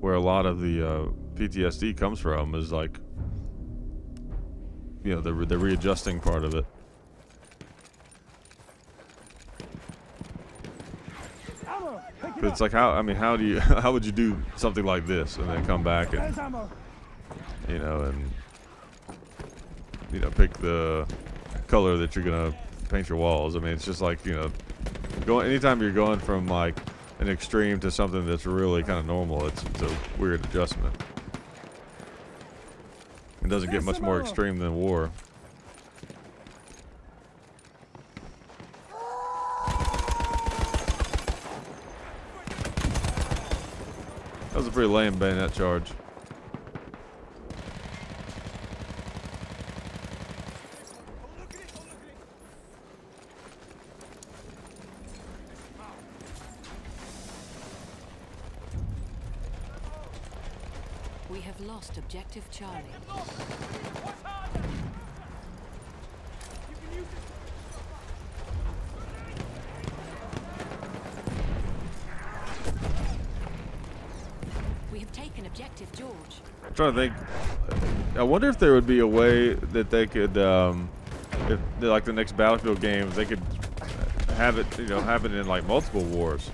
where a lot of the PTSD comes from, is like, you know, the readjusting part of it. But it's like, how do you, how would you do something like this and then come back and, you know, pick the color that you're gonna paint your walls. I mean, it's just like, you know, anytime you're going from like an extreme to something that's really kind of normal, it's a weird adjustment. It doesn't get much more extreme than war. That was a pretty lame bayonet charge. We have lost objective Charlie. We have taken objective George. I'm trying to think. I wonder if there would be a way that they could, if like the next Battlefield games, they could have it, you know, happen in like multiple wars.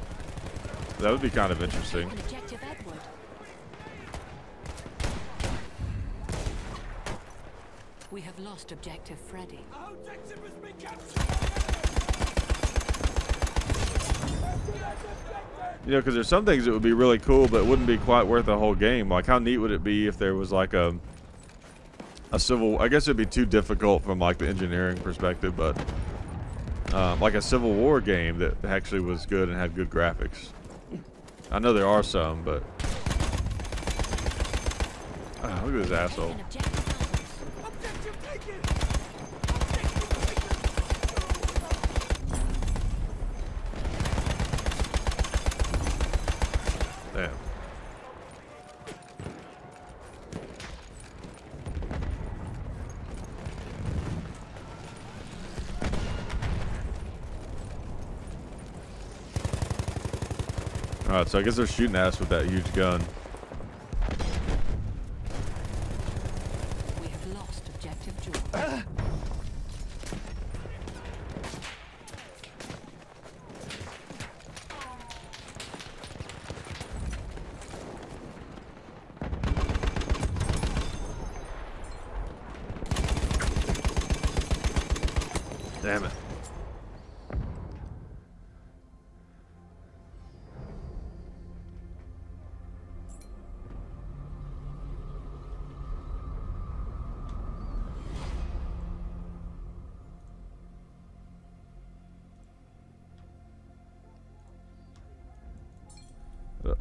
That would be kind of interesting. Objective Edward. We have lost objective Freddy. Our objective has been captured. You know, because there's some things that would be really cool, but it wouldn't be quite worth the whole game. Like, how neat would it be if there was like a civil? I guess it'd be too difficult from like the engineering perspective, but like a Civil War game that actually was good and had good graphics. I know there are some, but look at this asshole. Damn. Alright, so I guess they're shooting at us with that huge gun. We have lost objective George. Damn it.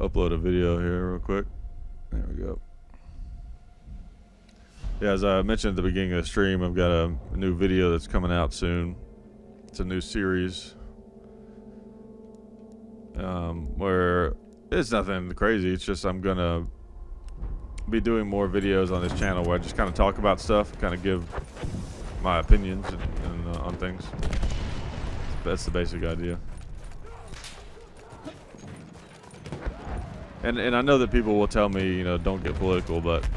Upload a video here real quick. There we go. Yeah, as I mentioned at the beginning of the stream, I've got a new video that's coming out soon. It's a new series where it's nothing crazy. It's just I'm gonna be doing more videos on this channel where I just kind of talk about stuff, kind of give my opinions and on things. That's the basic idea. And I know that people will tell me, you know, don't get political, but,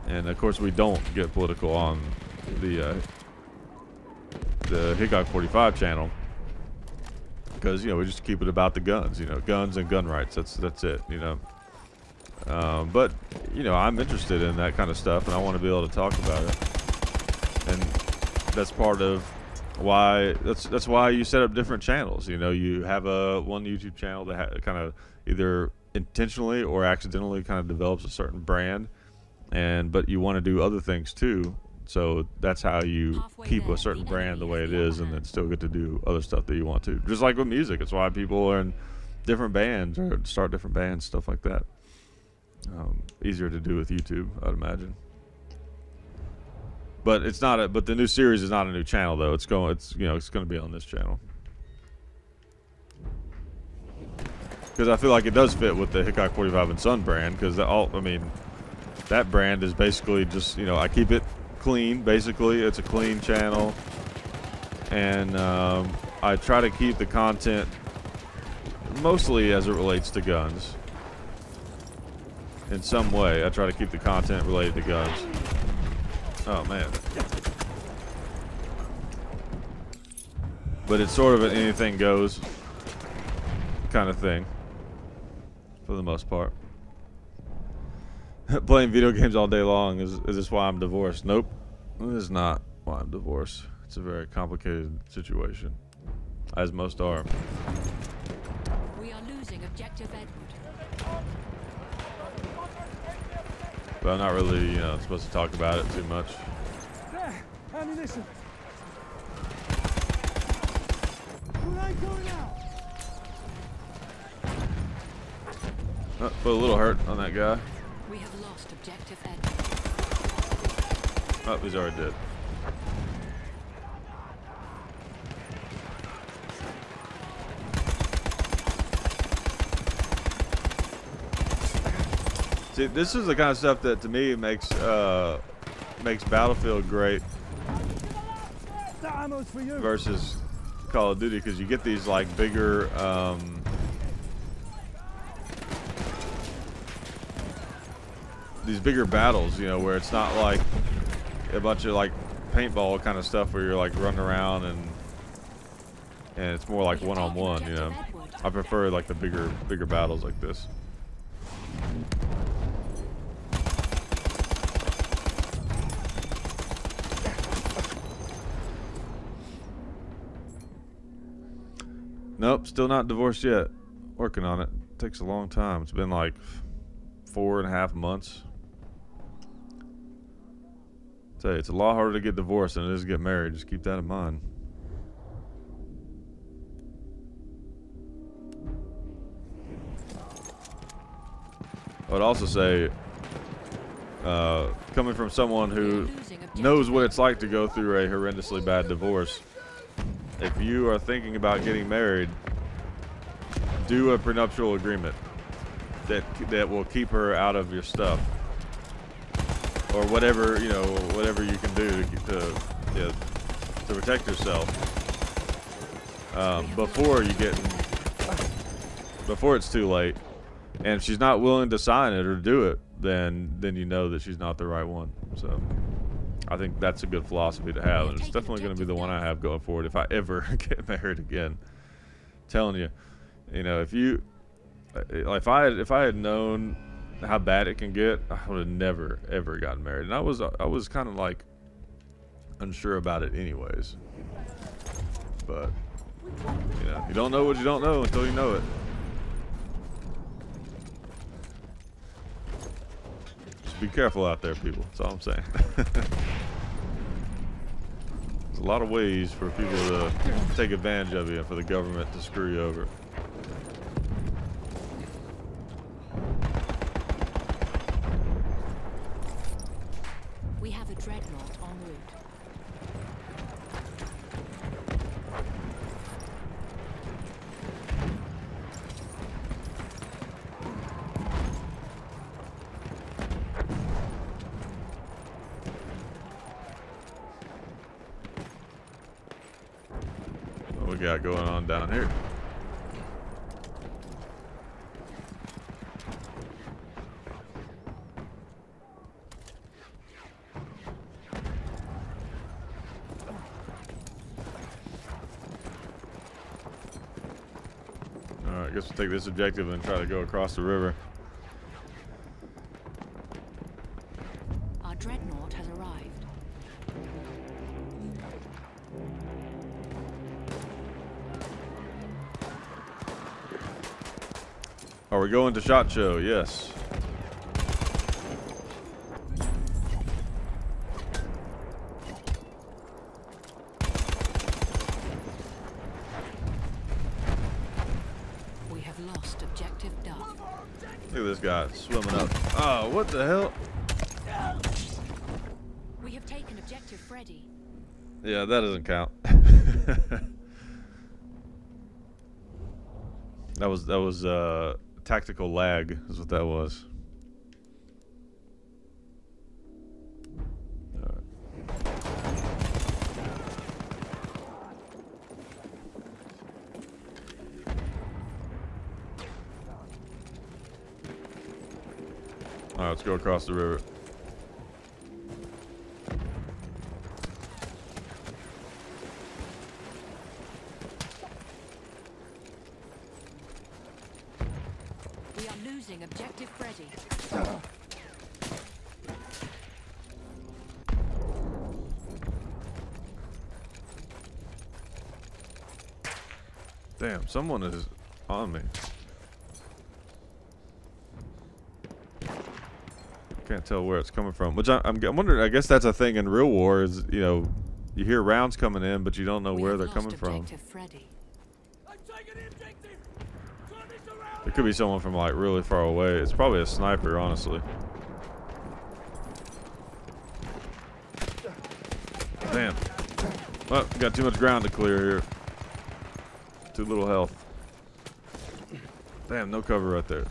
and of course we don't get political on the Hickok 45 channel, because, you know, we just keep it about the guns, you know, guns and gun rights. That's it, you know. But, you know, I'm interested in that kind of stuff, and I want to be able to talk about it. And that's part of why that's why you set up different channels. You know, you have one YouTube channel that kind of either intentionally or accidentally kind of develops a certain brand, but you want to do other things too. So that's how you keep a certain brand the way it is, and then still get to do other stuff that you want to. Just like with music, it's why people are in different bands or start different bands, stuff like that. Easier to do with YouTube, I'd imagine. But it's not. But the new series is not a new channel, though. It's going to be on this channel. Because I feel like it does fit with the Hickok 45 and Son brand. Because I mean, that brand is basically just, you know, I keep it clean. Basically, it's a clean channel, and I try to keep the content mostly as it relates to guns. In some way, I try to keep the content related to guns. Oh man. But it's sort of an anything goes kind of thing, for the most part. Playing video games all day long, is this why I'm divorced? Nope. This is not why I'm divorced. It's a very complicated situation, as most are. We are losing objective Edward. But I'm not really, you know, supposed to talk about it too much. There! Ammunition! Grenade going out! Put a little hurt on that guy. We have lost objective Edward. Oh, he's already dead. See, this is the kind of stuff that to me makes Battlefield great That ammo's for you! versus Call of Duty, because you get these like bigger battles, you know, where it's not like a bunch of like paintball kind of stuff where you're like running around and it's more like one-on-one, you know. I prefer like the bigger battles like this. Nope, still not divorced yet. Working on it. Takes a long time. It's been like 4.5 months. Tell you, it's a lot harder to get divorced than it is to get married. Just keep that in mind. I would also say, coming from someone who knows what it's like to go through a horrendously bad divorce, if you are thinking about getting married, do a prenuptial agreement that will keep her out of your stuff, or whatever, you know, whatever you can do to protect yourself before it's too late. And if she's not willing to sign it or do it, then you know that she's not the right one. So I think that's a good philosophy to have, and it's definitely going to be the one I have going forward if I ever get married again. I'm telling you, you know, if I had known how bad it can get, I would have never ever gotten married. And I was kind of like unsure about it anyways. But you know, you don't know what you don't know until you know it. Just be careful out there, people. That's all I'm saying. There's a lot of ways for people to take advantage of you and for the government to screw you over. We have a dreadnought en route. What we got going on down here? Alright, I guess we'll take this objective and try to go across the river. Our dreadnought has arrived. Are we going to SHOT Show? Yes. We have lost objective Duff. Look at this guy swimming up. Oh, what the hell? We have taken objective Freddy. Yeah, that doesn't count. That was tactical lag is what that was. Alright, let's go across the river. We are losing objective Freddy. Damn, someone is on me. Can't tell where it's coming from. Which I'm wondering, I guess that's a thing in real war is, you know, you hear rounds coming in, but you don't know where they're coming from. It could be someone from like really far away. It's probably a sniper, honestly. Damn. Well, got too much ground to clear here. Too little health. Damn, no cover right there.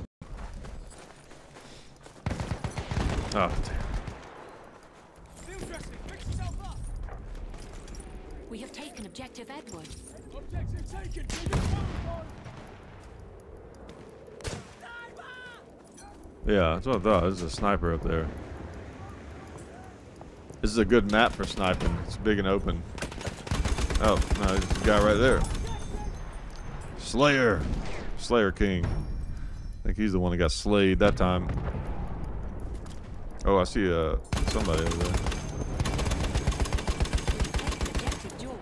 Oh, damn. We have taken objective Edward. Objective taken. Yeah, that's what I thought. There's a sniper up there. This is a good map for sniping. It's big and open. Oh, no, there's a guy right there. Slayer. Slayer King. I think he's the one that got slayed that time. Oh, I see somebody over there. Objective George.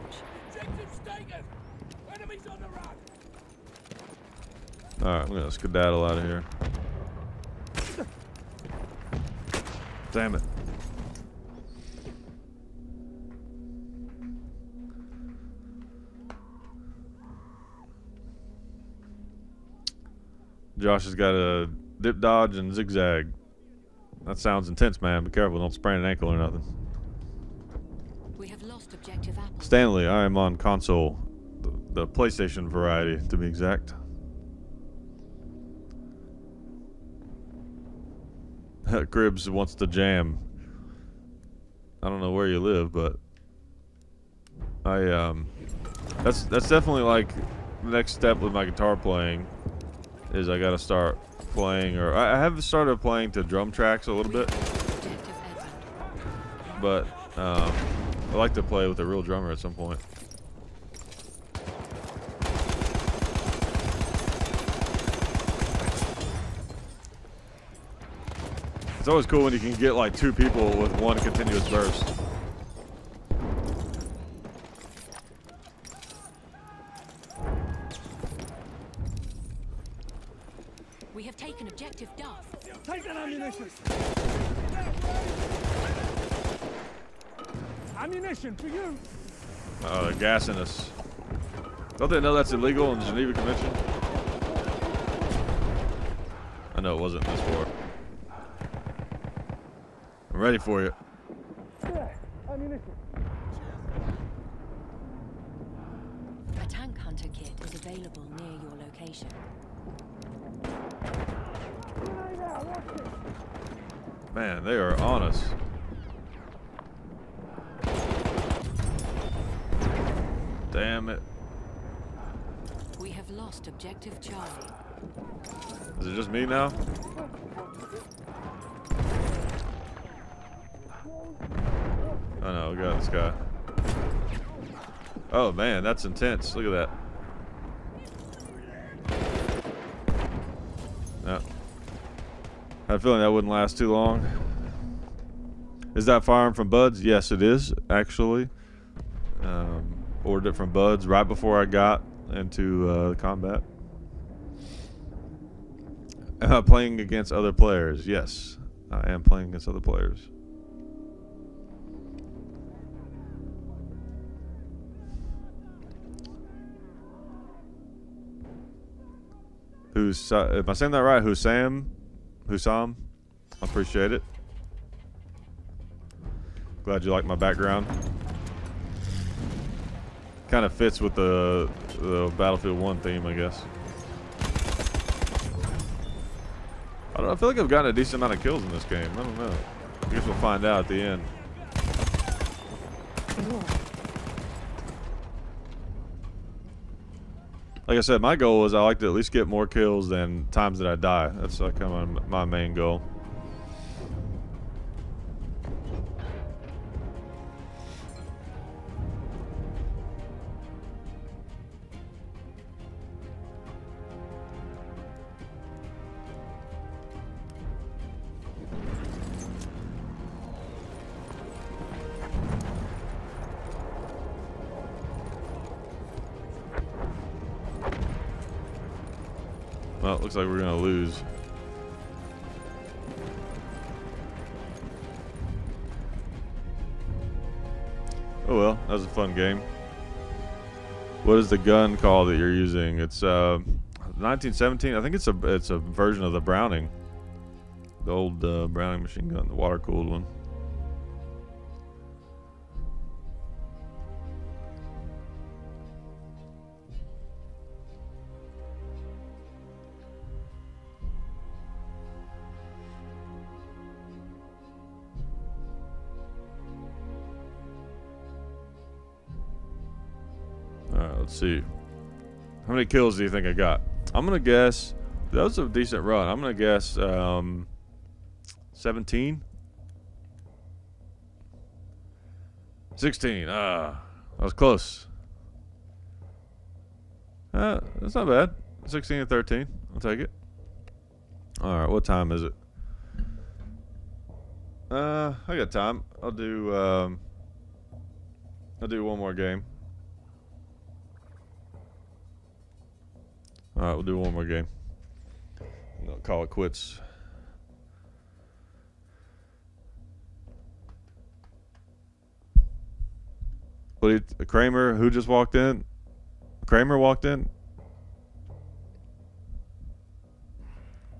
Objective's taken. Enemies on the run. Alright, I'm gonna skedaddle out of here. Damn it. Josh has got a dip, dodge, and zigzag. That sounds intense, man. Be careful, don't sprain an ankle or nothing. We have lost objective Apple. Stanley, I am on console. The PlayStation variety, to be exact. Cribs wants to jam. I don't know where you live, but that's definitely like the next step with my guitar playing is I gotta start playing, or I have started playing to drum tracks a little bit, but I like to play with a real drummer at some point. It's always cool when you can get like two people with one continuous burst. We have taken objective Duff. Take that ammunition. Ammunition for you. Oh, they're gassing us. Don't they know that's illegal in the Geneva Convention? I know it wasn't in this war. I'm ready for you. Yeah, ammunition. A tank hunter kit is available near your location. Man, they are on us. Damn it. We have lost objective Charlie. Is it just me now? Oh no, we got this guy. Oh man, that's intense. Look at that. No. I had a feeling that wouldn't last too long. Is that firing from buds? Yes, it is, actually. Ordered it from buds right before I got into combat. Playing against other players. Yes, I am playing against other players. Am I saying that right? Hussam? I appreciate it. Glad you like my background. Kind of fits with the Battlefield 1 theme, I guess. I don't know, I feel like I've gotten a decent amount of kills in this game. I don't know. I guess we'll find out at the end. Like I said, my goal is I like to at least get more kills than times that I die. That's like kind of my main goal. Well, it looks like we're gonna lose. Oh well, that was a fun game. What is the gun called that you're using? It's 1917. I think it's a version of the Browning, the old Browning machine gun, the water cooled one. Alright, let's see. How many kills do you think I got? I'm gonna guess that was a decent run. I'm gonna guess 17? 16. That was close. That's not bad. 16 and 13. I'll take it. Alright, what time is it? I got time. I'll do one more game. Alright, we'll do one more game. I'll call it quits. Kramer, who just walked in? Kramer walked in?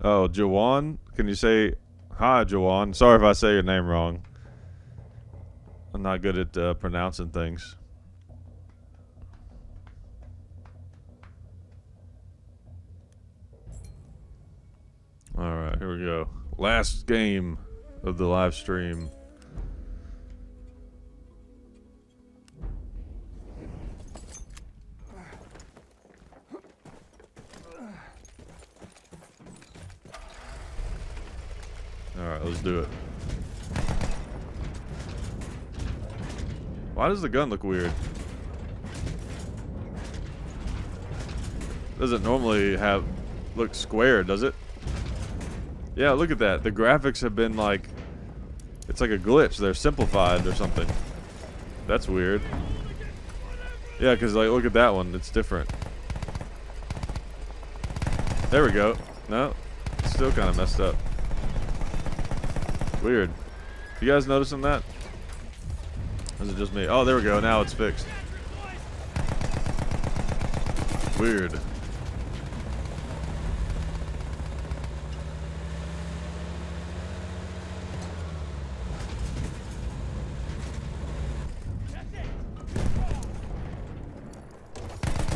Oh, Jawan? Can you say hi, Jawan? Sorry if I say your name wrong. I'm not good at pronouncing things. Alright, here we go. Last game of the live stream. Alright, let's do it. Why does the gun look weird? Doesn't normally look square, does it? Yeah, look at that. The graphics have been like, it's like a glitch. They're simplified or something. That's weird. Yeah, because like, look at that one. It's different. There we go. No, it's still kind of messed up. Weird. You guys noticing that? Or is it just me? Oh, there we go. Now it's fixed. Weird.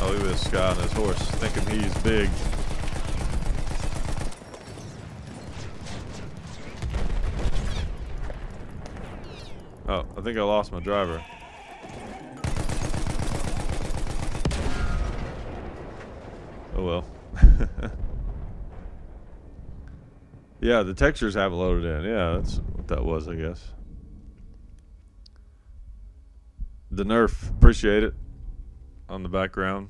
Oh, look at this guy on his horse, thinking he's big. Oh, I think I lost my driver. Oh well. Yeah, the textures haven't loaded in. Yeah, that's what that was, I guess. The nerf, appreciate it. On the background.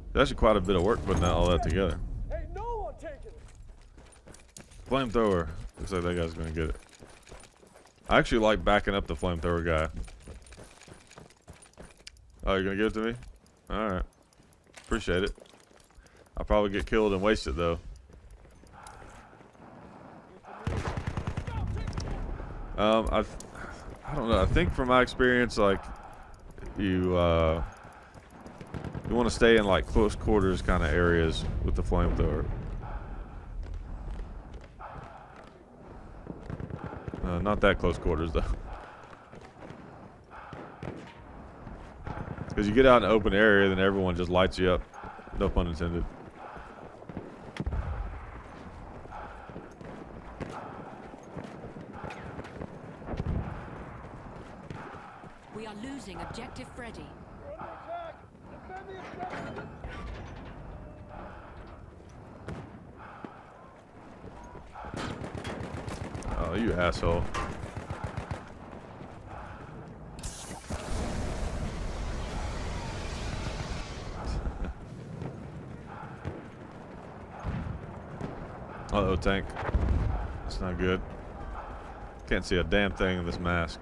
It's actually quite a bit of work putting all that together. Hey, no one taking it. Flamethrower. Looks like that guy's gonna get it. I actually like backing up the flamethrower guy. Oh, you're gonna give it to me? Alright. Appreciate it. I'll probably get killed and waste it though. I don't know. I think from my experience, like you want to stay in like close quarters kind of areas with the flamethrower. Not that close quarters though, because you get out in an open area, then everyone just lights you up. No pun intended. We are losing objective Freddy. Oh, you asshole. Uh-oh, tank. That's not good. Can't see a damn thing in this mask.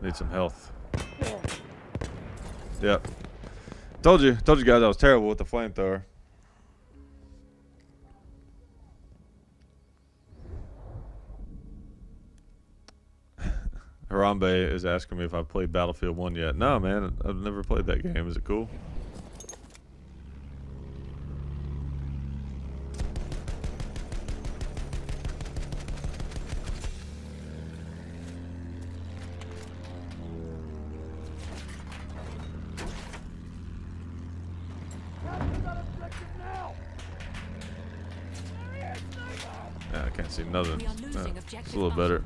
Need some health. Yep. Told you guys I was terrible with the flamethrower. Harambe is asking me if I've played Battlefield 1 yet. No, man, I've never played that game. Is it cool? Yeah, I can't see nothing. It's a little better.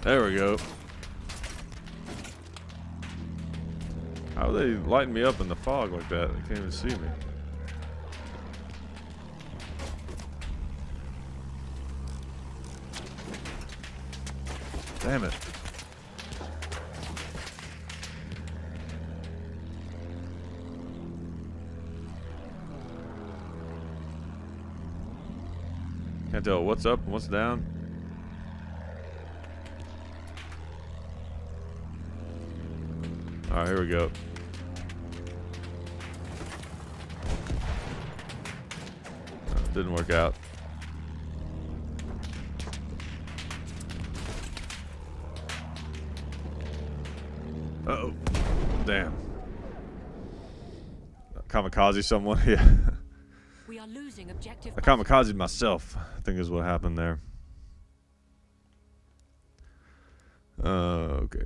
There we go. How are they lighting me up in the fog like that? They can't even see me. Damn it. Can't tell what's up and what's down. Alright, here we go. Didn't work out. Uh-oh. Damn. Kamikaze someone? Yeah. We are losing objective. I kamikazed myself, I think is what happened there. Okay.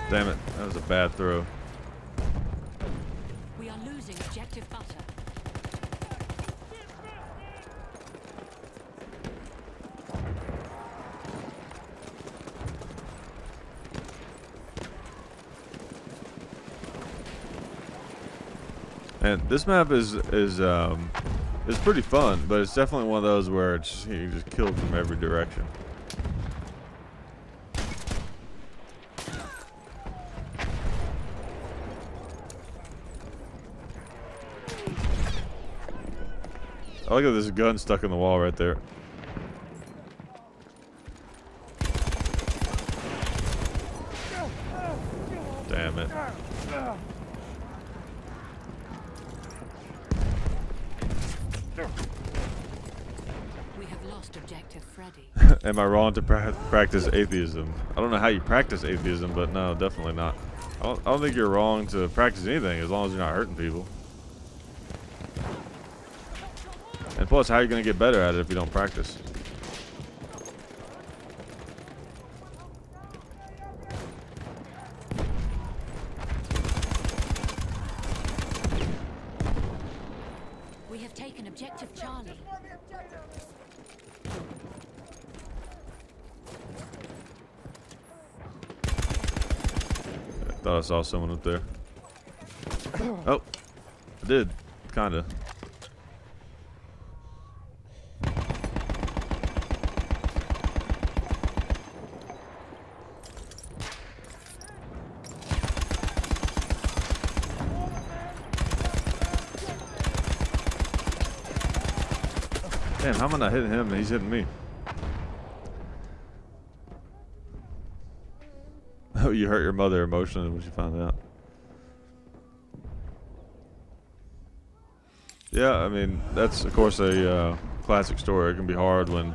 Damn it, that was a bad throw. We are losing objective butter. And this map is pretty fun, but it's definitely one of those where it's you just killed from every direction. I look at this gun stuck in the wall right there. Damn it. We have lost objective Freddy. Am I wrong to practice atheism? I don't know how you practice atheism, but no, definitely not. I don't think you're wrong to practice anything as long as you're not hurting people. And plus, how are you going to get better at it if you don't practice? We have taken objective Charlie. I thought I saw someone up there. Oh, I did. Kinda. Damn, how am I not hitting him and he's hitting me? Oh, you hurt your mother emotionally when she found out. Yeah, I mean, that's of course a classic story. It can be hard when,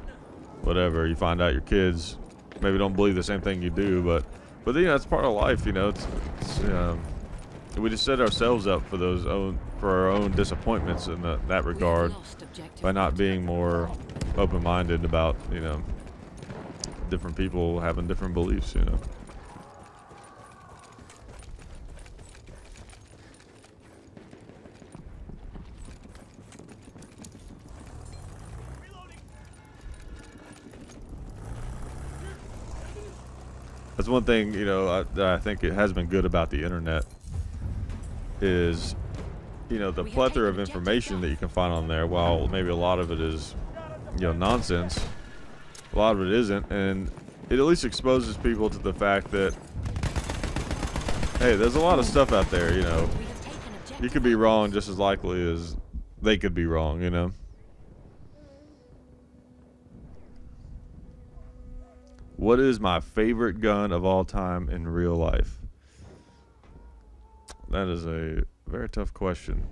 whatever, you find out your kids maybe don't believe the same thing you do, but you know, it's part of life, you know. We just set ourselves up for our own disappointments in that regard by not being more open-minded about, you know, different people having different beliefs, you know. That's one thing, you know, that I think it has been good about the internet is, you know, the plethora of information that you can find on there. While maybe a lot of it is, you know, nonsense, a lot of it isn't, and it at least exposes people to the fact that, hey, there's a lot of stuff out there, you know. You could be wrong just as likely as they could be wrong, you know. What is my favorite gun of all time in real life? That is a very tough question.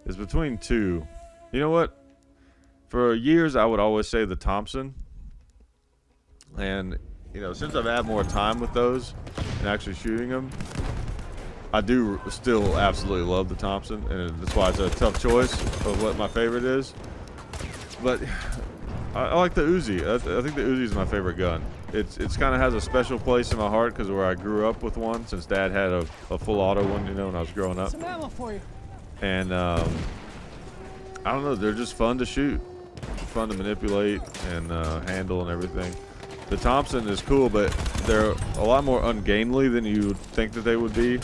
It's between two. You know what? For years, I would always say the Thompson. And, you know, since I've had more time with those and actually shooting them, I do still absolutely love the Thompson, and that's why it's a tough choice of what my favorite is. But I like the Uzi. I think the Uzi is my favorite gun. It's kind of has a special place in my heart because of where I grew up with one, since Dad had a full auto one, you know, when I was growing up. Some ammo for you. And I don't know, they're just fun to shoot, fun to manipulate and handle and everything. The Thompson is cool, but they're a lot more ungainly than you would think that they would be.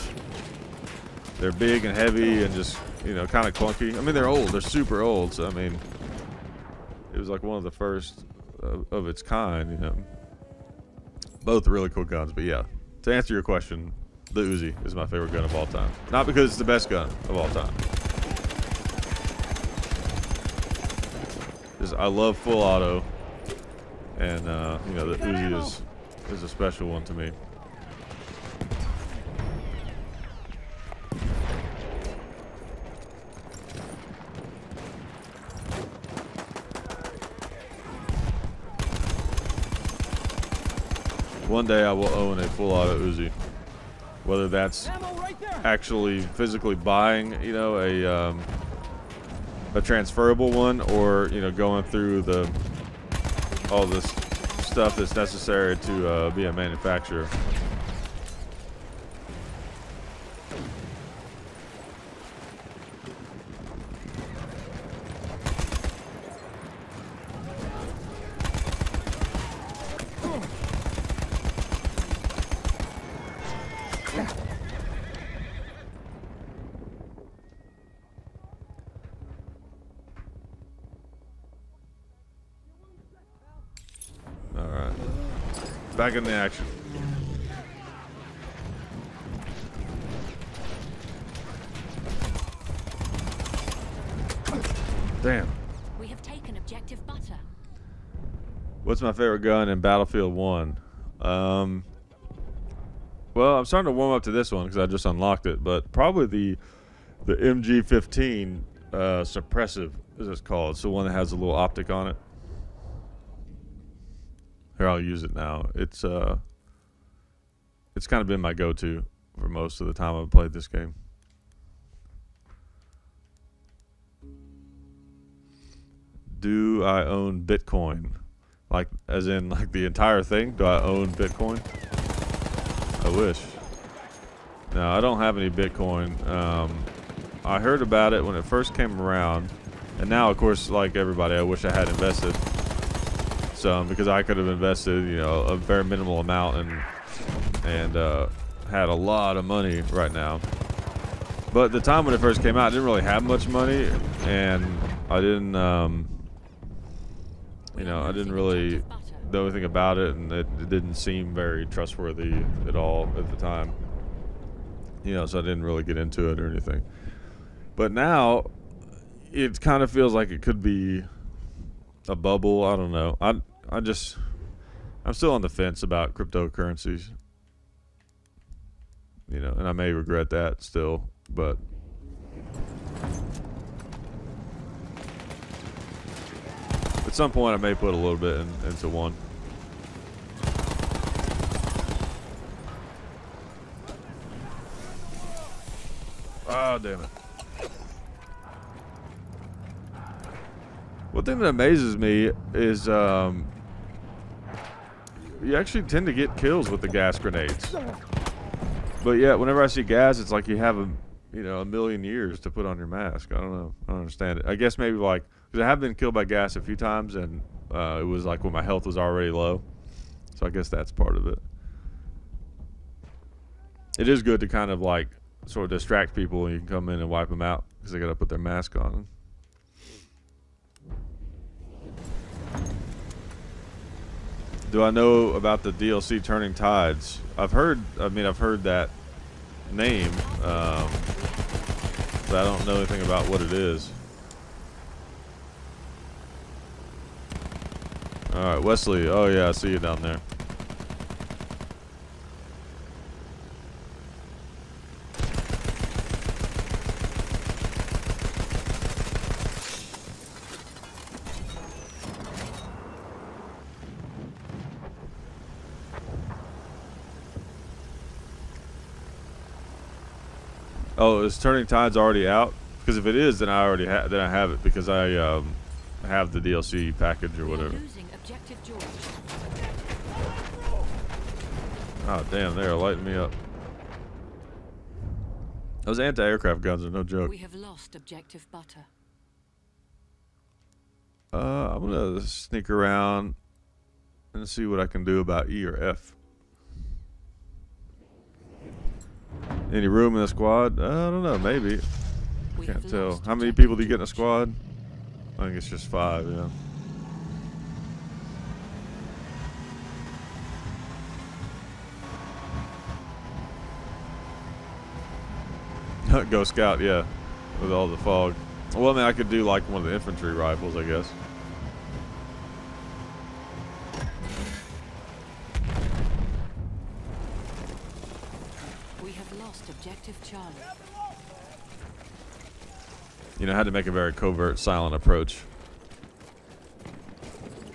They're big and heavy and just, you know, kind of clunky. I mean, they're old. They're super old. So, I mean, it was like one of the first of its kind, you know. Both really cool guns. But, yeah, to answer your question, the Uzi is my favorite gun of all time. Not because it's the best gun of all time. Just, I love full auto. And, you know, the Uzi is a special one to me. One day I will own a full auto Uzi, whether that's actually physically buying, you know, a transferable one, or, you know, going through all this stuff that's necessary to be a manufacturer. Back in the action. Damn. We have taken objective butter. What's my favorite gun in Battlefield 1? Well, I'm starting to warm up to this one because I just unlocked it, but probably the MG15 suppressive, as it's called. It's the one that has a little optic on it. Here, I'll use it now. It's kind of been my go-to for most of the time I've played this game. Do I own Bitcoin? Like, as in, like, the entire thing? Do I own Bitcoin? I wish. No, I don't have any Bitcoin. I heard about it when it first came around, and now, of course, like everybody, I wish I had invested. Because I could have invested, you know, a very minimal amount and had a lot of money right now. But the time when it first came out, I didn't really have much money, and I didn't, you know, I didn't really know anything about it, and it didn't seem very trustworthy at all at the time. You know, so I didn't really get into it or anything. But now, it kind of feels like it could be a bubble. I don't know. I'm still on the fence about cryptocurrencies, you know, and I may regret that still, but at some point I may put a little bit into one. Oh, damn it. One thing that amazes me is you actually tend to get kills with the gas grenades. But yeah, whenever I see gas, it's like you have you know, a million years to put on your mask. I don't know. I don't understand it. I guess maybe like, because I have been killed by gas a few times, and it was like when my health was already low. So I guess that's part of it. It is good to kind of like sort of distract people, and you can come in and wipe them out because they got to put their mask on. Do I know about the DLC Turning Tides? I've heard that name, but I don't know anything about what it is. Alright, Wesley. Oh yeah, I see you down there. Oh, is Turning Tides already out? Because if it is, then I already have it because I have the DLC package or whatever. Oh damn, they are lighting me up. Those anti-aircraft guns are no joke. We have lost objective butter. I'm gonna sneak around and see what I can do about E or F. Any room in the squad? I don't know, maybe. Can't tell. How many people do you get in a squad? I think it's just 5, yeah. Go scout, yeah. With all the fog. Well, I mean, I could do like one of the infantry rifles, I guess. Objective Charlie. You know, I had to make a very covert, silent approach.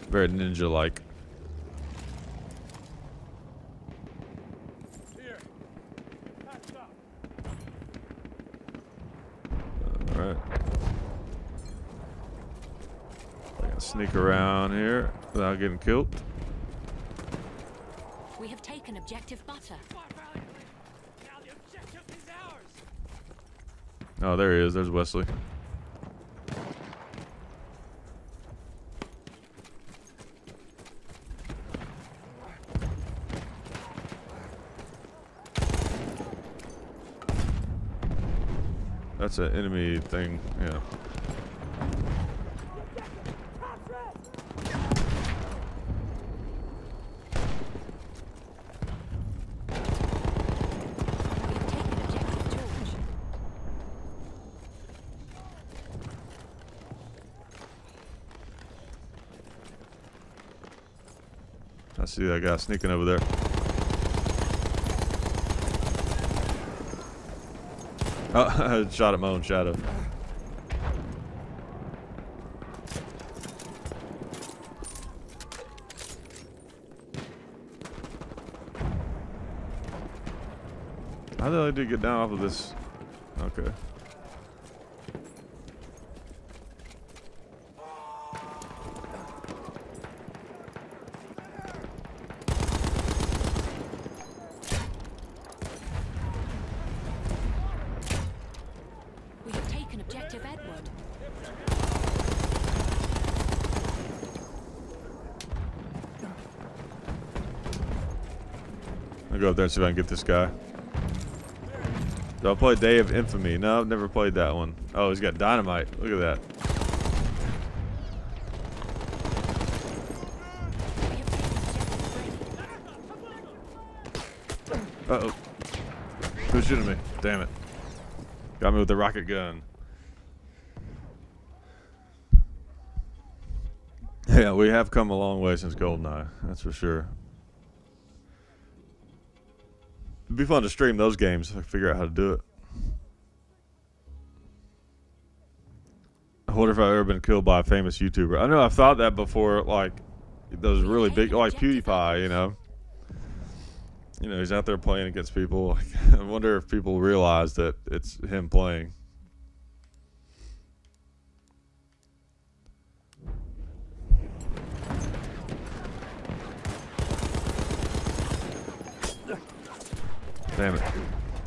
Very ninja-like. Alright. I can sneak around here without getting killed. We have taken objective butter. Oh, there he is. There's Wesley. That's an enemy thing, yeah. I see that guy sneaking over there. Oh, I shot at my own shadow. How the hell did I get down off of this? Okay. I'll go up there and see if I can get this guy. Do I play Day of Infamy? No, I've never played that one. Oh, he's got dynamite. Look at that. Uh-oh. Who's shooting me? Damn it. Got me with the rocket gun. Yeah, we have come a long way since GoldenEye. That's for sure. It'd be fun to stream those games if I figure out how to do it. I wonder if I've ever been killed by a famous YouTuber. I know I've thought that before, like those really big, like PewDiePie, you know. You know, he's out there playing against people. I wonder if people realize that it's him playing. Damn it.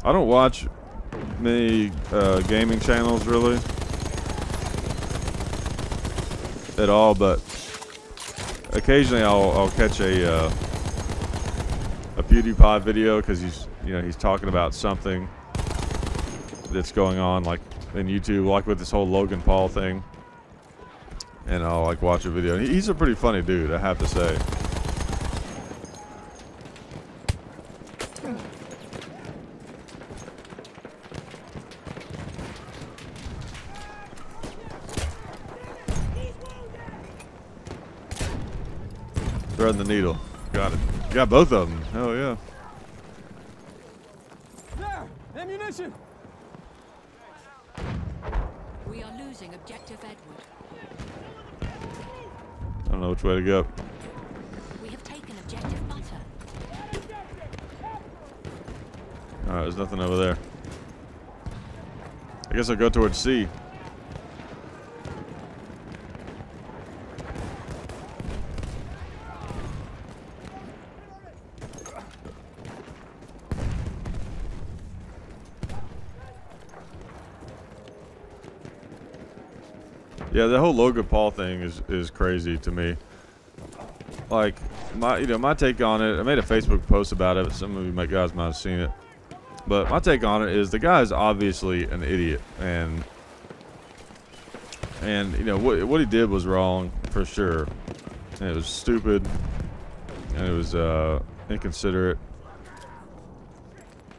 I don't watch many gaming channels really at all, but occasionally I'll catch a PewDiePie video because he's talking about something that's going on like in YouTube, like with this whole Logan Paul thing, and I'll like watch a video. He's a pretty funny dude, I have to say. Threading the needle. Got it. Got both of them. Hell yeah. There! Ammunition! We are losing objective Edward. I don't know which way to go. We have taken objective Butter. Alright, there's nothing over there. I guess I'll go towards C. Yeah, the whole Logan Paul thing is crazy to me. Like my take on it, I made a Facebook post about it. Some of you guys might have seen it. But my take on it is the guy is obviously an idiot, and what he did was wrong for sure. And it was stupid, and it was inconsiderate.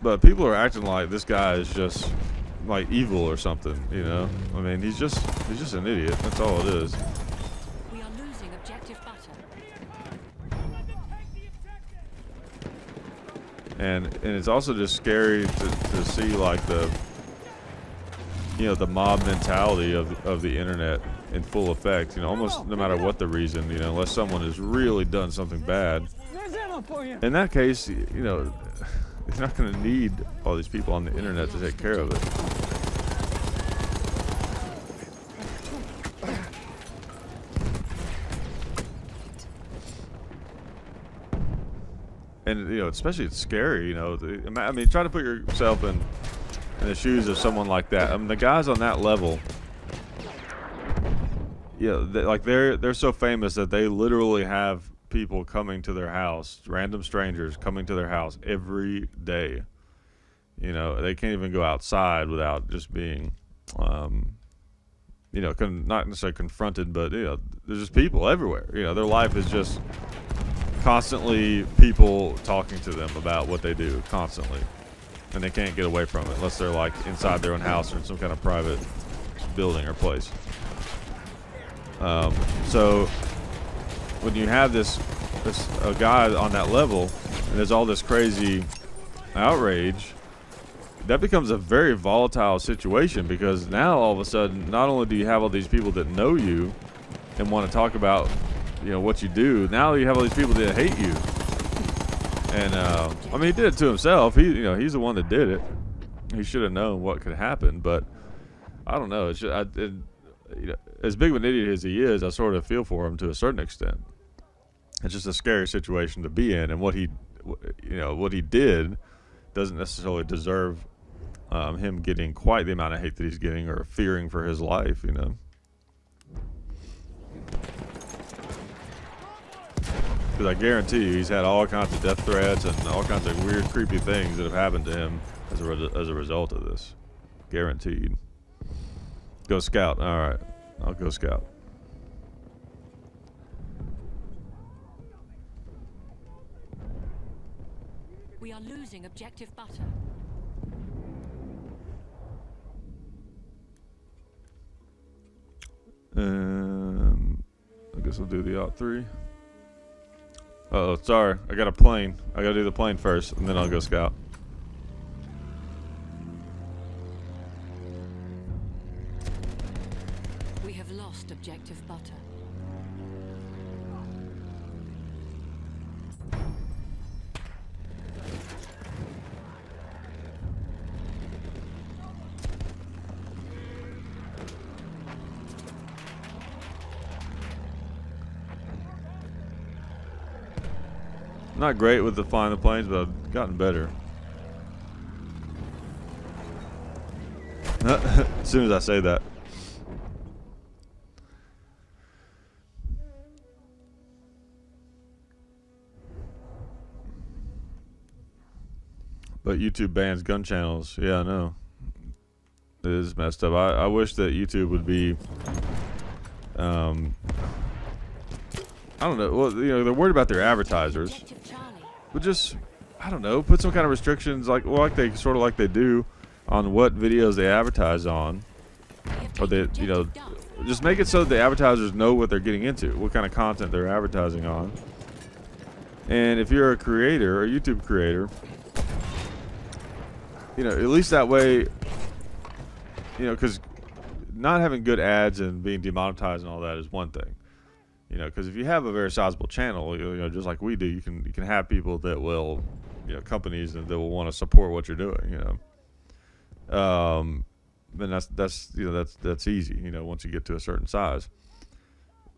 But people are acting like this guy is just like evil or something, you know? I mean, he's just an idiot. That's all it is. We are losing objective Butter. And it's also just scary to see like the mob mentality of the internet in full effect. Almost no matter what the reason, unless someone has really done something bad. There's ammo for you! In that case, he's not going to need all these people on the internet to take care of it. And especially it's scary. I mean, try to put yourself in the shoes of someone like that. I mean, the guys on that level, they're so famous that they literally have people coming to their house, random strangers coming to their house every day. They can't even go outside without just being, not necessarily confronted, but there's just people everywhere. Their life is just constantly people talking to them about what they do constantly, and they can't get away from it unless they're like inside their own house or in some kind of private building or place. So when you have a guy on that level and there's all this crazy outrage, that becomes a very volatile situation, because now all of a sudden not only do you have all these people that know you and want to talk about what you do, now you have all these people that hate you. And I mean, he did it to himself. He's the one that did it. He should have known what could happen, but I don't know. As big of an idiot as he is, I sort of feel for him to a certain extent. It's just a scary situation to be in, and what he did doesn't necessarily deserve him getting quite the amount of hate that he's getting, or fearing for his life. Because I guarantee you, he's had all kinds of death threats and all kinds of weird, creepy things that have happened to him as a result of this. Guaranteed. Go scout. All right, I'll go scout. We are losing objective Butter. I guess I'll do the Alt 3. Uh-oh, sorry. I got a plane. I gotta do the plane first, and then I'll go scout. We have lost objective Butter. Not great with flying the planes, but I've gotten better. As soon as I say that. But YouTube bans gun channels. Yeah, I know. It is messed up. I wish that YouTube would be, I don't know. Well, you know, they're worried about their advertisers. But just, I don't know, put some kind of restrictions like they sort of like they do on what videos they advertise on. Or they, you know, just make it so the advertisers know what they're getting into, what kind of content they're advertising on. And if you're a creator, a YouTube creator, you know, at least that way, you know, because not having good ads and being demonetized and all that is one thing, you know, because if you have a very sizable channel, you know, just like we do, you can have people that will, you know, companies that will want to support what you're doing, you know, and that's you know, that's easy, you know, once you get to a certain size.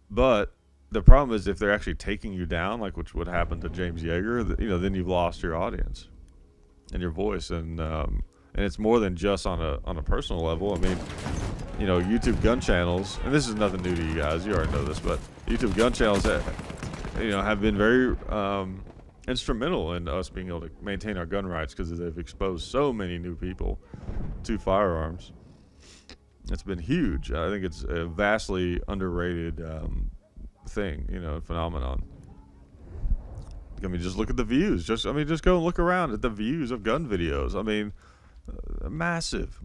But the problem is if they're actually taking you down, like which would happen to James Yeager, you know, then you've lost your audience and your voice, and it's more than just on a personal level. I mean, you know, YouTube gun channels, and this is nothing new to you guys, you already know this, but YouTube gun channels that, you know, have been very instrumental in us being able to maintain our gun rights because they've exposed so many new people to firearms. It's been huge. I think it's a vastly underrated thing, you know, phenomenon. I mean, just look at the views. Just go and look around at the views of gun videos. I mean, a massive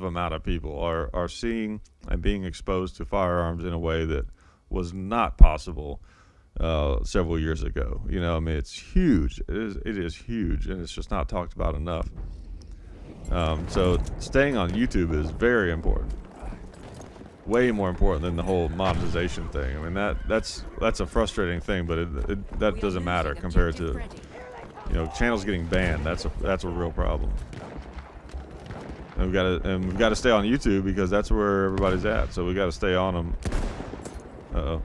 amount of people are seeing and being exposed to firearms in a way that was not possible several years ago. You know, I mean, it's huge. It is huge, and it's just not talked about enough. So staying on YouTube is very important. Way more important than the whole monetization thing. I mean, that's a frustrating thing, but that doesn't matter compared to, you know, channels getting banned. That's a real problem. And we've got to stay on YouTube because that's where everybody's at. So we got to stay on them. Uh-oh.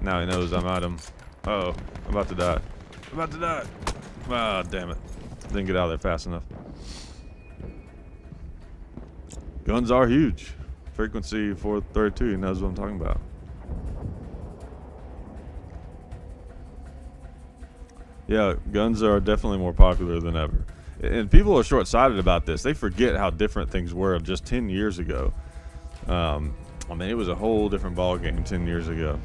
Now he knows I'm at him. Uh-oh. I'm about to die. I'm about to die. Ah, damn it. Didn't get out of there fast enough. Guns are huge. Frequency 432, he knows what I'm talking about. Yeah, guns are definitely more popular than ever. And people are short-sighted about this. They forget how different things were just 10 years ago. I mean, it was a whole different ballgame 10 years ago.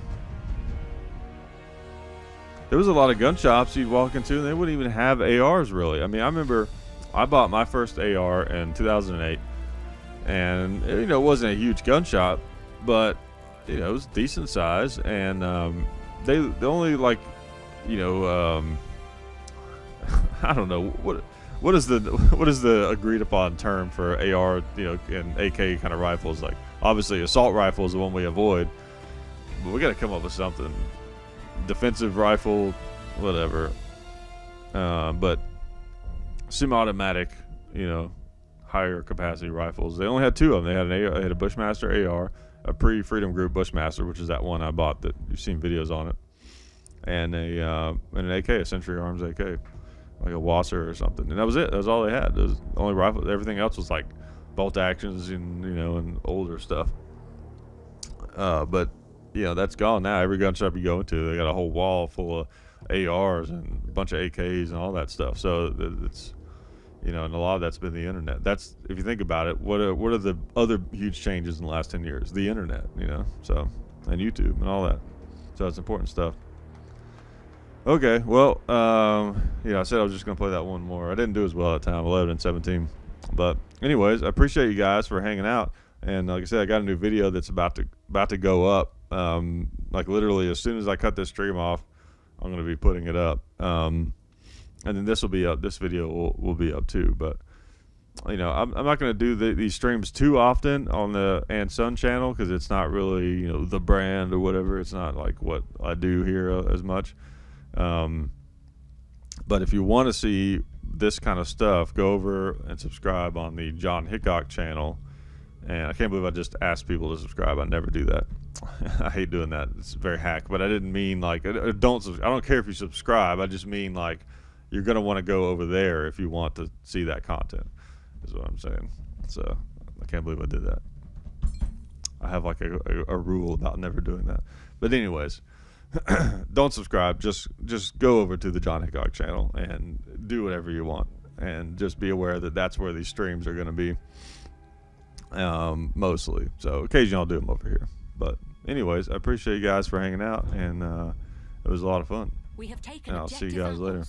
There was a lot of gun shops you'd walk into, and they wouldn't even have ARs, really. I mean, I remember I bought my first AR in 2008. And, you know, it wasn't a huge gun shop, but, you know, it was decent size. And they only, like, you know, I don't know, what is the agreed upon term for AR, you know, and AK kind of rifles? Like, obviously assault rifle is the one we avoid, but we got to come up with something. Defensive rifle, whatever. But semi-automatic, you know, higher capacity rifles. They only had two of them. They had they had a Bushmaster AR, a pre-Freedom Group Bushmaster, which is that one I bought that you've seen videos on it, and an AK, a Century Arms AK, like a Wasser or something. And that was it. That was all they had. It was the only rifle. Everything else was like bolt actions and, you know, and older stuff. But you know, that's gone now. Every gun shop you go into, they got a whole wall full of ARs and a bunch of AKs and all that stuff. So it's, you know, and a lot of that's been the internet. That's, if you think about it, what are the other huge changes in the last 10 years? The internet, you know, so, and YouTube and all that. So it's important stuff. Okay, well, yeah, I said I was just going to play that one more. I didn't do as well that time, 11 and 17. But anyways, I appreciate you guys for hanging out. And like I said, I got a new video that's about to go up. Like literally as soon as I cut this stream off, I'm going to be putting it up. And then this will be up. This video will be up too. But, you know, I'm not going to do these streams too often on the And Son channel because it's not really, you know, the brand or whatever. It's not like what I do here as much. But if you want to see this kind of stuff, go over and subscribe on the John Hickok channel. And I can't believe I just asked people to subscribe. I never do that. I hate doing that. It's very hack. But I didn't mean like I don't care if you subscribe. I just mean like you're gonna want to go over there if you want to see that content. Is what I'm saying. So I can't believe I did that. I have like a rule about never doing that. But anyways, don't subscribe. Just go over to the John Hickok channel and do whatever you want. And just be aware that that's where these streams are going to be mostly. So occasionally I'll do them over here. But anyways, I appreciate you guys for hanging out, and it was a lot of fun. We have taken And I'll see you guys later.